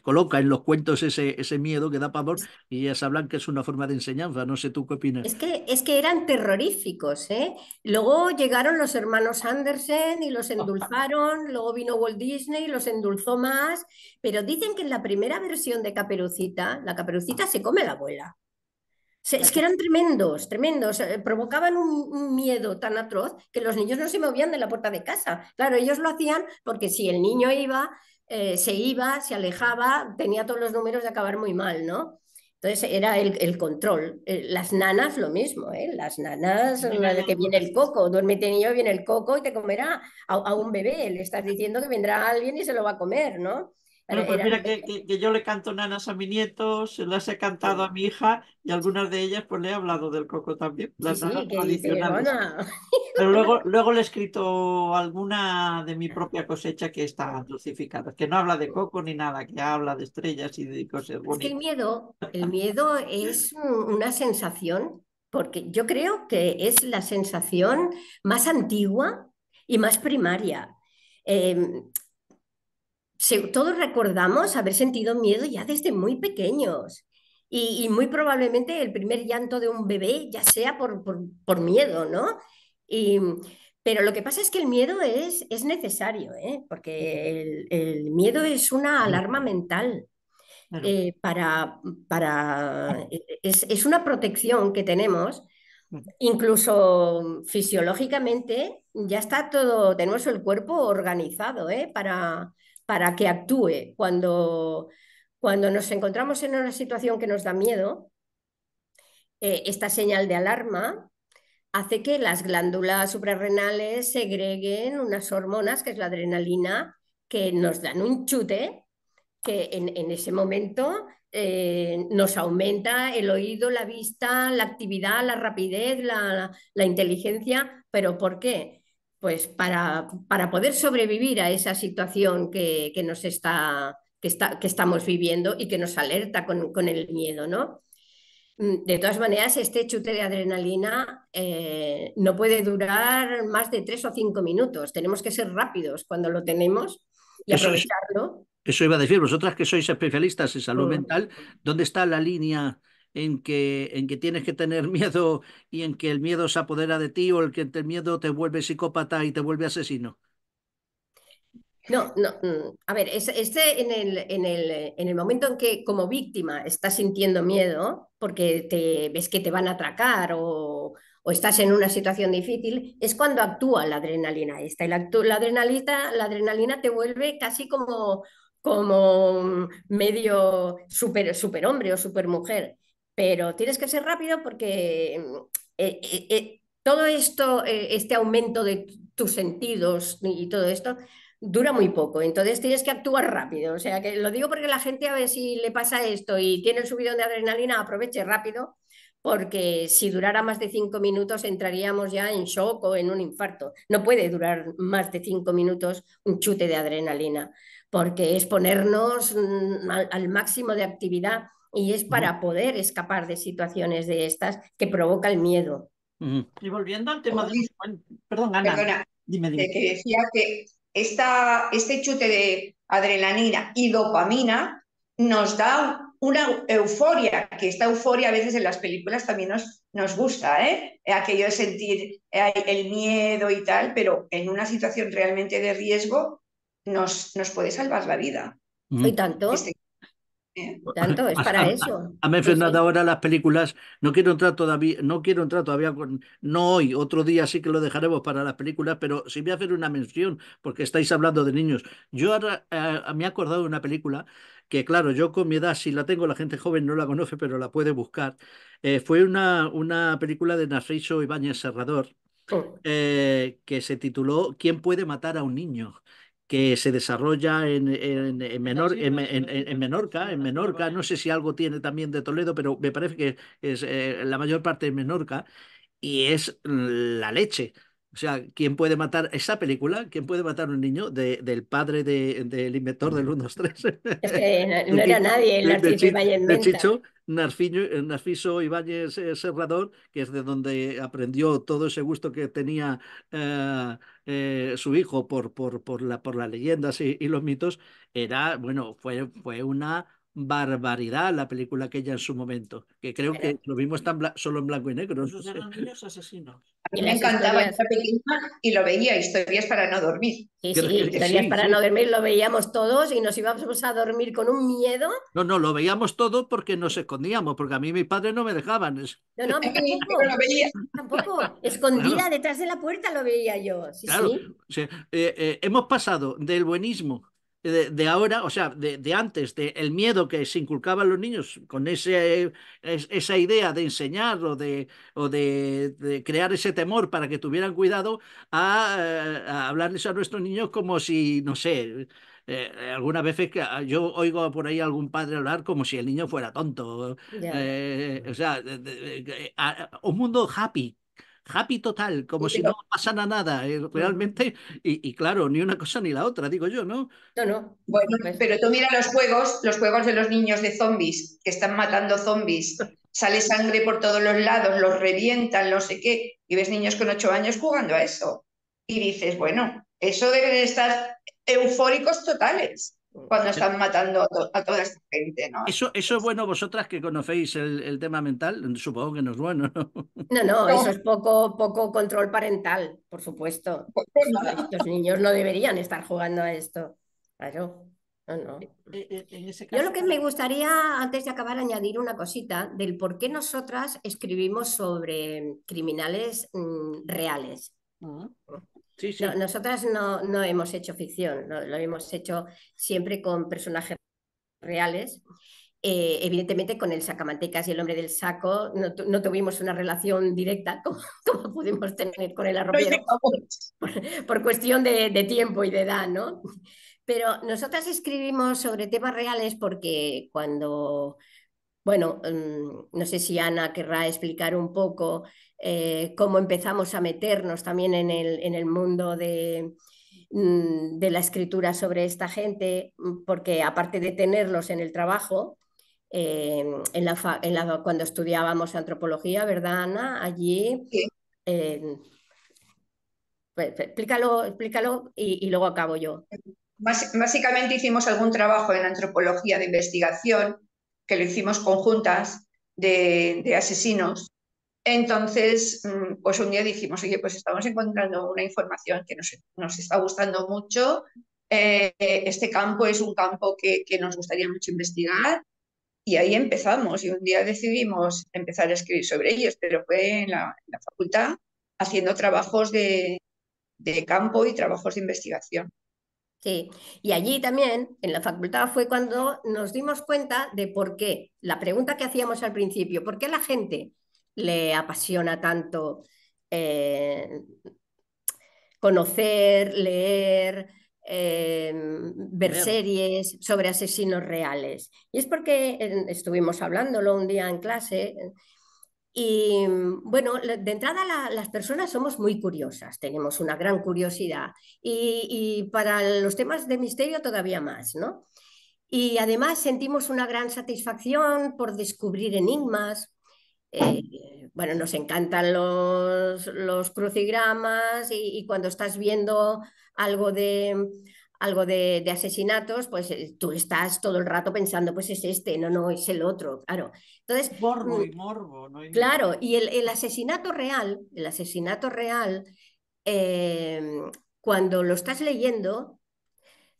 colocan en los cuentos ese miedo que da pavor y ellas hablan que es una forma de enseñanza. No sé tú qué opinas. Es que eran terroríficos, ¿eh? Luego llegaron los hermanos Andersen y los endulzaron, luego vino Walt Disney y los endulzó más, pero dicen que en la primera versión de Caperucita, la Caperucita se come a la abuela. Es que eran tremendos, tremendos, provocaban un miedo tan atroz que los niños no se movían de la puerta de casa. Claro, ellos lo hacían porque si el niño iba, se alejaba, tenía todos los números de acabar muy mal, ¿no? Entonces era el control. Las nanas lo mismo, ¿eh? Las nanas, También la hay de que viene el algunas. coco, duérmete niño, viene el coco y te comerá a un bebé. Le estás diciendo que vendrá alguien y se lo va a comer, ¿no? Bueno, pues Eran, mira que yo le canto nanas a mi nieto, se las he cantado a mi hija y algunas de ellas pues le he hablado del coco también, sí, las nanas sí, que dices, tradicionales. Ana. Pero luego le he escrito alguna de mi propia cosecha que está dulcificada, que no habla de coco ni nada, que habla de estrellas y de cosas Es que bonitas. el miedo es una sensación, porque yo creo que es la sensación más antigua y más primaria. Eh, Todos recordamos haber sentido miedo ya desde muy pequeños y muy probablemente el primer llanto de un bebé ya sea por miedo, ¿no? Y, pero lo que pasa es que el miedo es necesario, ¿eh? Porque el miedo es una alarma mental Bueno, eh, para, es una protección que tenemos, incluso fisiológicamente, ya está todo, tenemos el cuerpo organizado para que actúe. Cuando nos encontramos en una situación que nos da miedo, esta señal de alarma hace que las glándulas suprarrenales segreguen unas hormonas, que es la adrenalina, que nos dan un chute que en ese momento nos aumenta el oído, la vista, la actividad, la rapidez, la inteligencia. ¿Pero por qué? Pues para poder sobrevivir a esa situación que estamos viviendo y que nos alerta con el miedo, ¿no? De todas maneras, este chute de adrenalina no puede durar más de 3 o 5 minutos. Tenemos que ser rápidos cuando lo tenemos y Eso es, aprovecharlo. Eso iba a decir, vosotras que sois especialistas en salud Mm. mental, ¿dónde está la línea en que tienes que tener miedo y en que el miedo se apodera de ti o el que el miedo te vuelve psicópata y te vuelve asesino? No, no. A ver, en el momento en que como víctima estás sintiendo miedo porque ves que te van a atracar o estás en una situación difícil, es cuando actúa la adrenalina esta. Y la adrenalina te vuelve casi como medio superhombre o supermujer. Pero tienes que ser rápido porque todo esto, este aumento de tus sentidos y todo esto dura muy poco, entonces tienes que actuar rápido. O sea, que lo digo porque la gente a ver si le pasa esto y tiene el subidón de adrenalina, aproveche rápido, porque si durara más de 5 minutos entraríamos ya en shock o en un infarto. No puede durar más de 5 minutos un chute de adrenalina, porque es ponernos al máximo de actividad y es Ujú, para poder escapar de situaciones de estas que provoca el miedo. ujú. y volviendo al tema Como de los dice, cuentos, perdón, Ana, perdona, dime. que decía que este chute de adrenalina y dopamina nos da una euforia, que esta euforia a veces en las películas también nos gusta, ¿eh? Aquello de sentir el miedo y tal, pero en una situación realmente de riesgo nos puede salvar la vida. Y Ujú. tanto, Este, Tanto, es para eso. Ha Sí, mencionado sí. ahora las películas. No quiero entrar todavía no hoy, otro día sí que lo dejaremos para las películas, pero sí voy a hacer una mención, porque estáis hablando de niños. Yo ahora me he acordado de una película que, claro, yo con mi edad, si la tengo, la gente joven no la conoce, pero la puede buscar. Fue una película de Narciso Ibáñez Serrador, Mm. que se tituló ¿Quién puede matar a un niño? Que se desarrolla en Menorca, no sé si algo tiene también de Toledo, pero me parece que es la mayor parte de Menorca, y es la leche. O sea, ¿quién puede matar esa película? ¿Quién puede matar a un niño del padre del inventor del 1, 2, 3? Es que no, De, no era Qui- nadie el de Narciso Chi- Ibáñez de Menta. Chicho, Narciso Ibáñez Serrador, que es de donde aprendió todo ese gusto que tenía eh, su hijo por las leyendas y los mitos. Bueno, fue una barbaridad la película aquella en su momento, que creo Bueno, que lo mismo está solo en blanco y negro. No Esos sé. eran niños asesinos. A y mí me las encantaba, yo historias, era pequeña y lo veía, historias para no dormir. sí, sí, historias Sí, para sí. no dormir, lo veíamos todos y nos íbamos a dormir con un miedo. No, no, lo veíamos todo porque nos escondíamos, porque a mí mis padres no me dejaban. No, no, a mí Pero lo tampoco, veía. tampoco. Escondida Claro. detrás de la puerta lo veía yo. Sí, Claro, sí. o sea, hemos pasado del buenismo de ahora, o sea, de antes, del miedo que se inculcaba a los niños con esa idea de enseñar o de crear ese temor para que tuvieran cuidado, a hablarles a nuestros niños como si, no sé, algunas veces que yo oigo por ahí a algún padre hablar como si el niño fuera tonto. Ya. O sea, un mundo happy. Happy total, como si no pasara nada, Mm. realmente, y claro, ni una cosa ni la otra, digo yo, ¿no? No, no. Bueno, Pues, pero tú mira los juegos de los niños de zombies, que están matando zombies, sale sangre por todos los lados, los revientan, no sé qué, y ves niños con 8 años jugando a eso. Y dices, bueno, eso deben estar eufóricos totales cuando están matando a toda esta gente, ¿no? Eso es bueno, vosotras que conocéis el tema mental, supongo que no es bueno, ¿no? no, no, eso No, es poco control parental, por supuesto. pues Estos niños no deberían estar jugando a esto. Claro, no, no. En ese Yo caso, lo que me gustaría, antes de acabar, añadir una cosita del por qué nosotras escribimos sobre criminales reales. ah, Sí, No, sí. nosotras no hemos hecho ficción, lo hemos hecho siempre con personajes reales. Evidentemente con el sacamantecas y el hombre del saco no tuvimos una relación directa como pudimos tener con el no arropero llegamos. por cuestión de tiempo y de edad, ¿no? Pero nosotras escribimos sobre temas reales porque cuando, bueno, no sé si Ana querrá explicar un poco cómo empezamos a meternos también en el mundo de la escritura sobre esta gente, porque aparte de tenerlos en el trabajo, cuando estudiábamos antropología, ¿verdad, Ana? Allí, Sí. eh, pues, explícalo y luego acabo yo. Básicamente hicimos algún trabajo en antropología de investigación, que lo hicimos conjuntas de asesinos. Entonces, pues un día dijimos, oye, pues estamos encontrando una información que nos está gustando mucho. Este campo es un campo que nos gustaría mucho investigar y ahí empezamos y un día decidimos empezar a escribir sobre ellos, pero fue en la facultad haciendo trabajos de campo y trabajos de investigación. Sí, y allí también, en la facultad, fue cuando nos dimos cuenta de por qué, la pregunta que hacíamos al principio, ¿por qué a la gente le apasiona tanto eh, conocer, leer, ver Ver. series sobre asesinos reales? Y es porque estuvimos hablándolo un día en clase. Y bueno, de entrada las personas somos muy curiosas, tenemos una gran curiosidad y para los temas de misterio todavía más, ¿no? Y además sentimos una gran satisfacción por descubrir enigmas. Bueno, nos encantan los crucigramas y cuando estás viendo algo de asesinatos, pues tú estás todo el rato pensando, pues es este, no, no, es el otro, claro. Entonces, morbo y morbo, no hay ningún. claro, y el asesinato real, eh, cuando lo estás leyendo,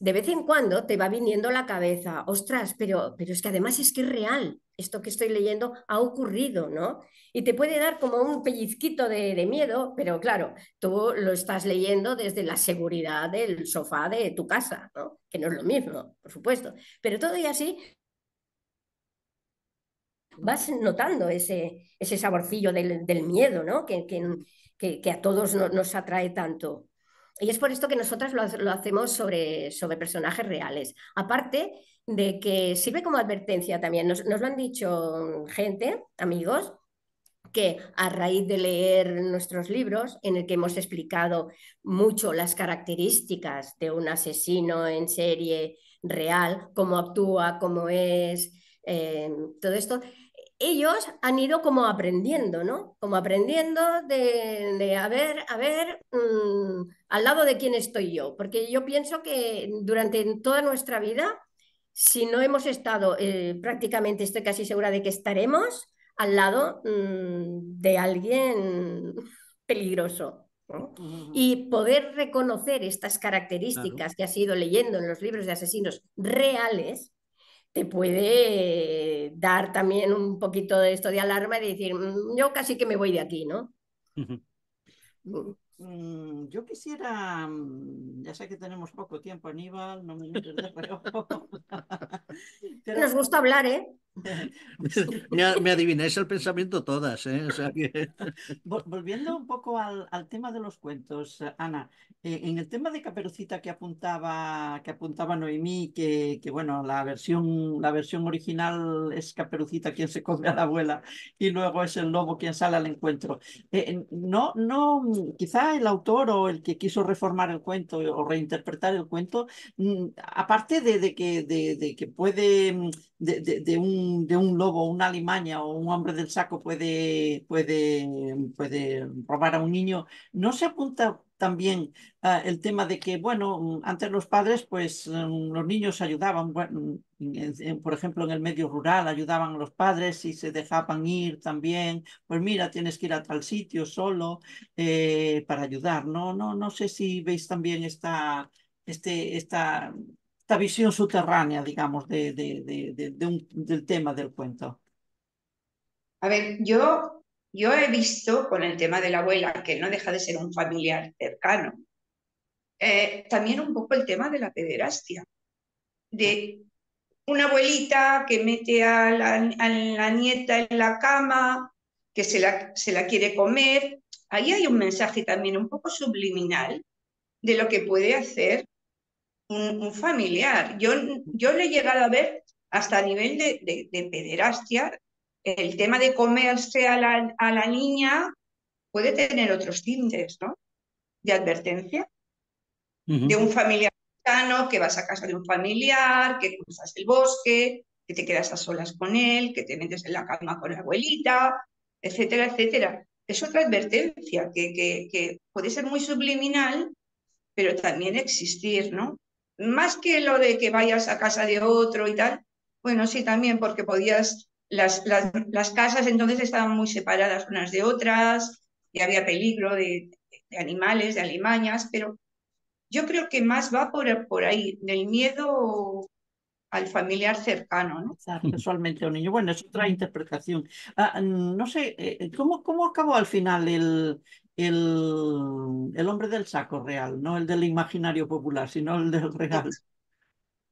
de vez en cuando te va viniendo a la cabeza, ostras, pero es que además es que es real, esto que estoy leyendo ha ocurrido, ¿no? Y te puede dar como un pellizquito de miedo, pero claro, tú lo estás leyendo desde la seguridad del sofá de tu casa, ¿no? Que no es lo mismo, por supuesto. Pero todo y así vas notando ese saborcillo del miedo, ¿no? Que a todos nos atrae tanto. Y es por esto que nosotras lo hacemos sobre personajes reales. Aparte de que sirve como advertencia también. Nos lo han dicho gente, amigos, que a raíz de leer nuestros libros, en el que hemos explicado mucho las características de un asesino en serie real, cómo actúa, cómo es, todo esto, ellos han ido como aprendiendo, ¿no? Como aprendiendo de a ver, al lado de quién estoy yo. Porque yo pienso que durante toda nuestra vida, si no hemos estado, prácticamente estoy casi segura de que estaremos al lado de alguien peligroso, ¿no? Y poder reconocer estas Claro. características que has ido leyendo en los libros de asesinos reales te puede dar también un poquito de esto de alarma y decir, yo casi que me voy de aquí, ¿no? Yo quisiera, ya sé que tenemos poco tiempo, Aníbal, no me mires de reojo, pero Nos gusta hablar, ¿eh? Me adivináis el pensamiento todas, ¿eh? O sea que... Volviendo un poco al tema de los cuentos, Ana, en el tema de Caperucita que apuntaba Noemí, que bueno, la versión original es Caperucita quien se come a la abuela y luego es el lobo quien sale al encuentro. No, quizá el autor o el que quiso reformar el cuento o reinterpretar el cuento, aparte de que puede de un lobo, una alimaña o un hombre del saco puede robar a un niño, no se apunta también el tema de que, bueno, antes los padres, pues los niños ayudaban, bueno, por ejemplo, en el medio rural ayudaban a los padres y se dejaban ir también, pues mira, tienes que ir a tal sitio solo para ayudar, ¿no? No sé si veis también esta visión subterránea, digamos, del tema del cuento. A ver, yo he visto con el tema de la abuela, que no deja de ser un familiar cercano, también un poco el tema de la pederastia, de una abuelita que mete a la nieta en la cama, que se la quiere comer. Ahí hay un mensaje también un poco subliminal de lo que puede hacer un familiar. Yo le he llegado a ver hasta a nivel de pederastia. El tema de comerse a la niña puede tener otros tintes, ¿no? De advertencia, de un familiar cercano, que vas a casa de un familiar, que cruzas el bosque, que te quedas a solas con él, que te metes en la cama con la abuelita, etcétera, etcétera. Es otra advertencia que puede ser muy subliminal, pero también existir, ¿no? Más que lo de que vayas a casa de otro y tal, bueno, sí, también, porque las casas entonces estaban muy separadas unas de otras y había peligro de animales, de alimañas, pero yo creo que más va por ahí, del miedo al familiar cercano, ¿no? Casualmente a un niño. Bueno, es otra interpretación. No sé, ¿cómo acabó al final el hombre del saco real? No el del imaginario popular, sino el del real.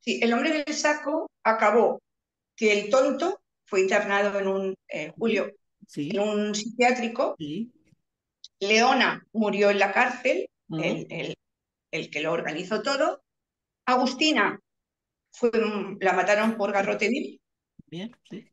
Sí, el hombre del saco acabó que el tonto fue internado Sí, Julio, en sí, un psiquiátrico. sí. Leona murió en la cárcel, Ujú, el que lo organizó todo. Agustina la mataron por garrote vil. bien, sí.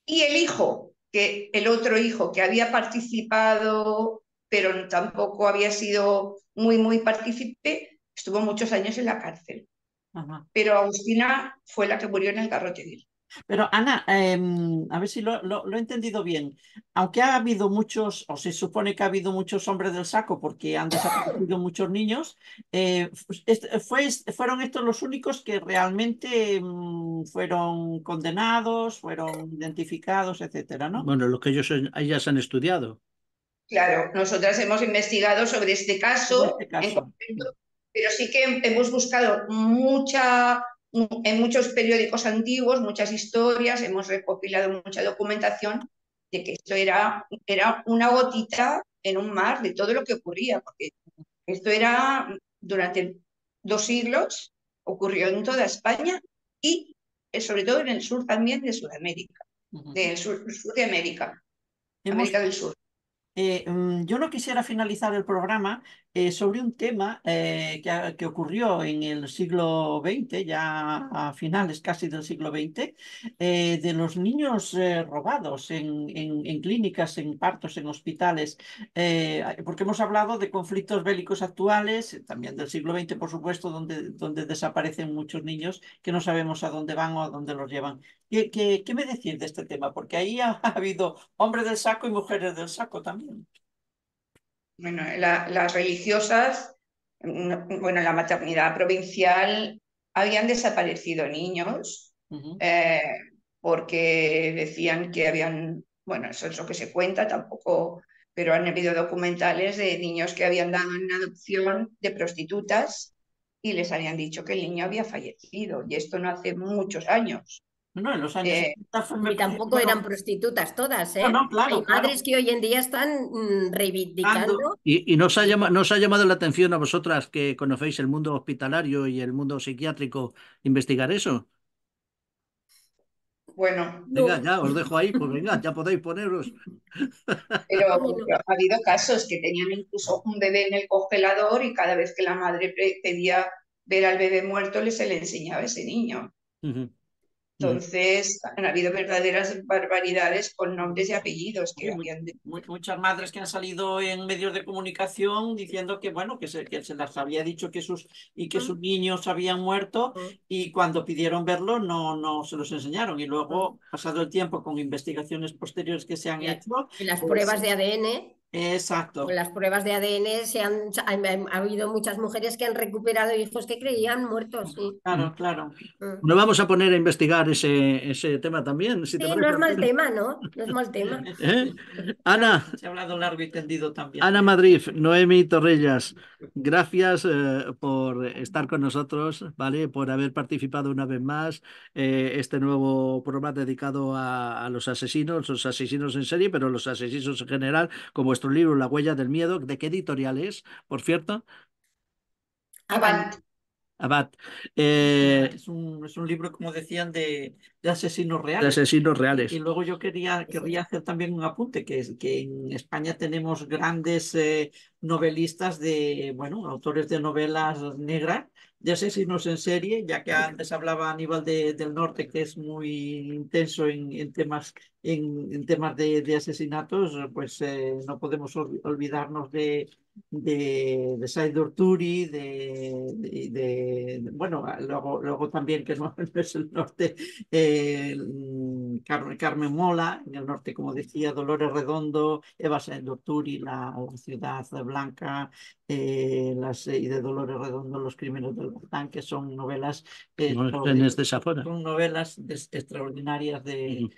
Y el otro hijo que había participado, pero tampoco había sido muy, muy partícipe, estuvo muchos años en la cárcel. Ajá. Pero Agustina fue la que murió en el garrote vil. Pero Ana, a ver si lo he entendido bien. Aunque ha habido muchos, o se supone que ha habido muchos hombres del saco porque han desaparecido muchos niños, fueron estos los únicos que realmente fueron condenados, fueron identificados, etcétera, ¿no? Bueno, lo que ellas han estudiado. Claro, nosotras hemos investigado sobre este En caso este en caso. concreto, pero sí que hemos buscado en muchos periódicos antiguos, muchas historias, hemos recopilado mucha documentación de que esto era una gotita en un mar de todo lo que ocurría, porque esto era durante 2 siglos, ocurrió en toda España y sobre todo en el sur también de Sudamérica, del sur de América, Hemos América del Sur. Yo no quisiera finalizar el programa sobre un tema que ocurrió en el siglo XX, ya a finales casi del siglo XX, de los niños robados en clínicas, en partos, en hospitales, porque hemos hablado de conflictos bélicos actuales, también del siglo XX, por supuesto, donde desaparecen muchos niños que no sabemos a dónde van o a dónde los llevan. ¿Qué me decís de este tema? Porque ahí ha habido hombres del saco y mujeres del saco también. Bueno, las religiosas, bueno, en la maternidad provincial habían desaparecido niños Ujú. eh, porque decían que habían, bueno, eso es lo que se cuenta, tampoco, pero han habido documentales de niños que habían dado en adopción de prostitutas y les habían dicho que el niño había fallecido, y esto no hace muchos años. No, en los años Eh, 70 fue, me Y parece, tampoco eran bueno, prostitutas todas, no, ¿eh? no, Hay claro, madres claro. que hoy en día están Ando. reivindicando. Y Y nos ha llamado la atención a vosotras que conocéis el mundo hospitalario y el mundo psiquiátrico investigar eso. bueno, Venga, no, ya, os dejo ahí, pues venga, ya podéis poneros. pero a mí no. ha habido casos que tenían incluso un bebé en el congelador y cada vez que la madre pedía ver al bebé muerto, se le enseñaba ese niño. Ujú, ujú. Entonces, han habido verdaderas barbaridades con nombres y apellidos Sí, que habían de... muchas madres que han salido en medios de comunicación diciendo que, bueno, que se las había dicho que sus niños habían muerto y cuando pidieron verlo no se los enseñaron. Y luego, pasado el tiempo, con investigaciones posteriores que se han Y, hecho, y las pues pruebas de ADN, con exacto. las pruebas de ADN ha habido muchas mujeres que han recuperado hijos que creían muertos, sí. Claro, claro. Mm. Nos vamos a poner a investigar ese tema también, si te Sí, no parece, es mal Alfredo. tema, ¿no? No es mal tema. ¿Eh? Ya Ana, se ha hablado largo y tendido también. Ana Madrid, Noemi Torrellas, gracias por estar con nosotros, ¿vale? Por haber participado una vez más este nuevo programa dedicado a los asesinos en serie, pero los asesinos en general, con vuestro libro La huella del miedo. ¿De qué editorial es, por cierto? Avant. Avant. Abad. Eh, Es un libro, como decían, de asesinos de reales. asesinos Y reales. luego yo querría hacer también un apunte, que es que en España tenemos grandes novelistas bueno, autores de novelas negras, de asesinos en serie, ya que antes hablaba Aníbal del Norte, que es muy intenso en temas de asesinatos, pues no podemos olvidarnos de Said Urturi, bueno, luego también, que no, no es el norte, Carmen Mola, en el norte, como decía, Dolores Redondo, Eva Said Urturi, la Ciudad Blanca, y de Dolores Redondo, Los Crímenes del Batán, que son novelas, No estén de esa forma. son novelas extraordinarias Ujú.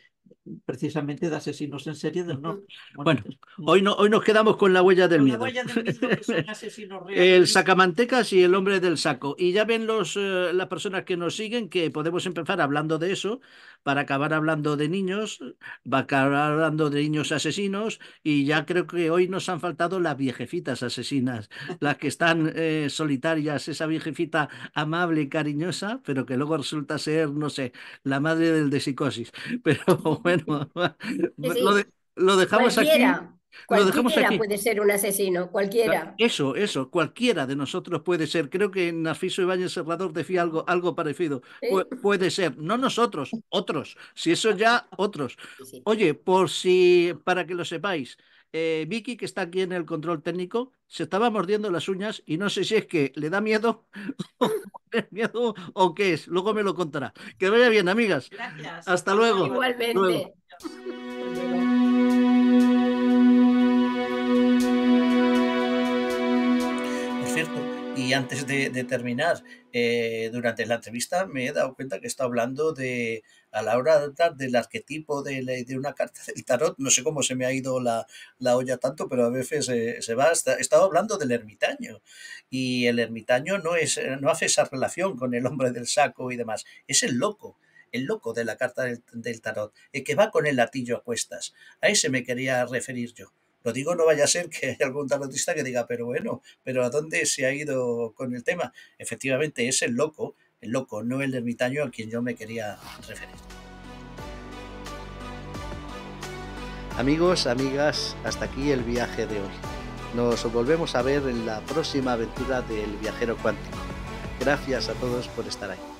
precisamente de asesinos en serie del norte. Bueno, Bueno, hoy nos quedamos con la huella del con la miedo. huella del miedo, que son asesinos El reales. sacamantecas y el hombre del saco. Y ya ven las personas que nos siguen que podemos empezar hablando de eso para acabar hablando de niños, va a acabar hablando de niños asesinos y ya creo que hoy nos han faltado las viejecitas asesinas, las que están solitarias, esa viejecita amable y cariñosa, pero que luego resulta ser, no sé, la madre del de psicosis. Pero bueno, Sí, lo, sí. lo dejamos aquí. Cualquiera, Lo dejamos cualquiera aquí. puede ser un asesino, cualquiera. Eso, cualquiera de nosotros puede ser. Creo que Narciso Ibáñez Serrador decía algo parecido. ¿Sí? Puede ser, no nosotros, otros. Si eso ya, otros. Sí, sí. Oye, para que lo sepáis, Vicky, que está aquí en el control técnico, se estaba mordiendo las uñas y no sé si es que le da miedo, miedo o qué es. Luego me lo contará. Que vaya bien, amigas. Gracias. Hasta luego. Hasta luego. Igualmente. Hasta luego. Por cierto, y Y antes de terminar, durante la entrevista me he dado cuenta que está hablando a la hora de hablar del arquetipo de una carta del tarot, no sé cómo se me ha ido la olla tanto, pero a veces se va. Estaba hablando del ermitaño, y el ermitaño no hace esa relación con el hombre del saco y demás, es el loco de la carta del tarot, el que va con el latillo a cuestas. A ese me quería referir yo. Lo digo, no vaya a ser que haya algún tarotista que diga, pero bueno, pero ¿a dónde se ha ido con el tema? Efectivamente, es el loco, no el ermitaño a quien yo me quería referir. Amigos, amigas, hasta aquí el viaje de hoy. Nos volvemos a ver en la próxima aventura del viajero cuántico. Gracias a todos por estar ahí.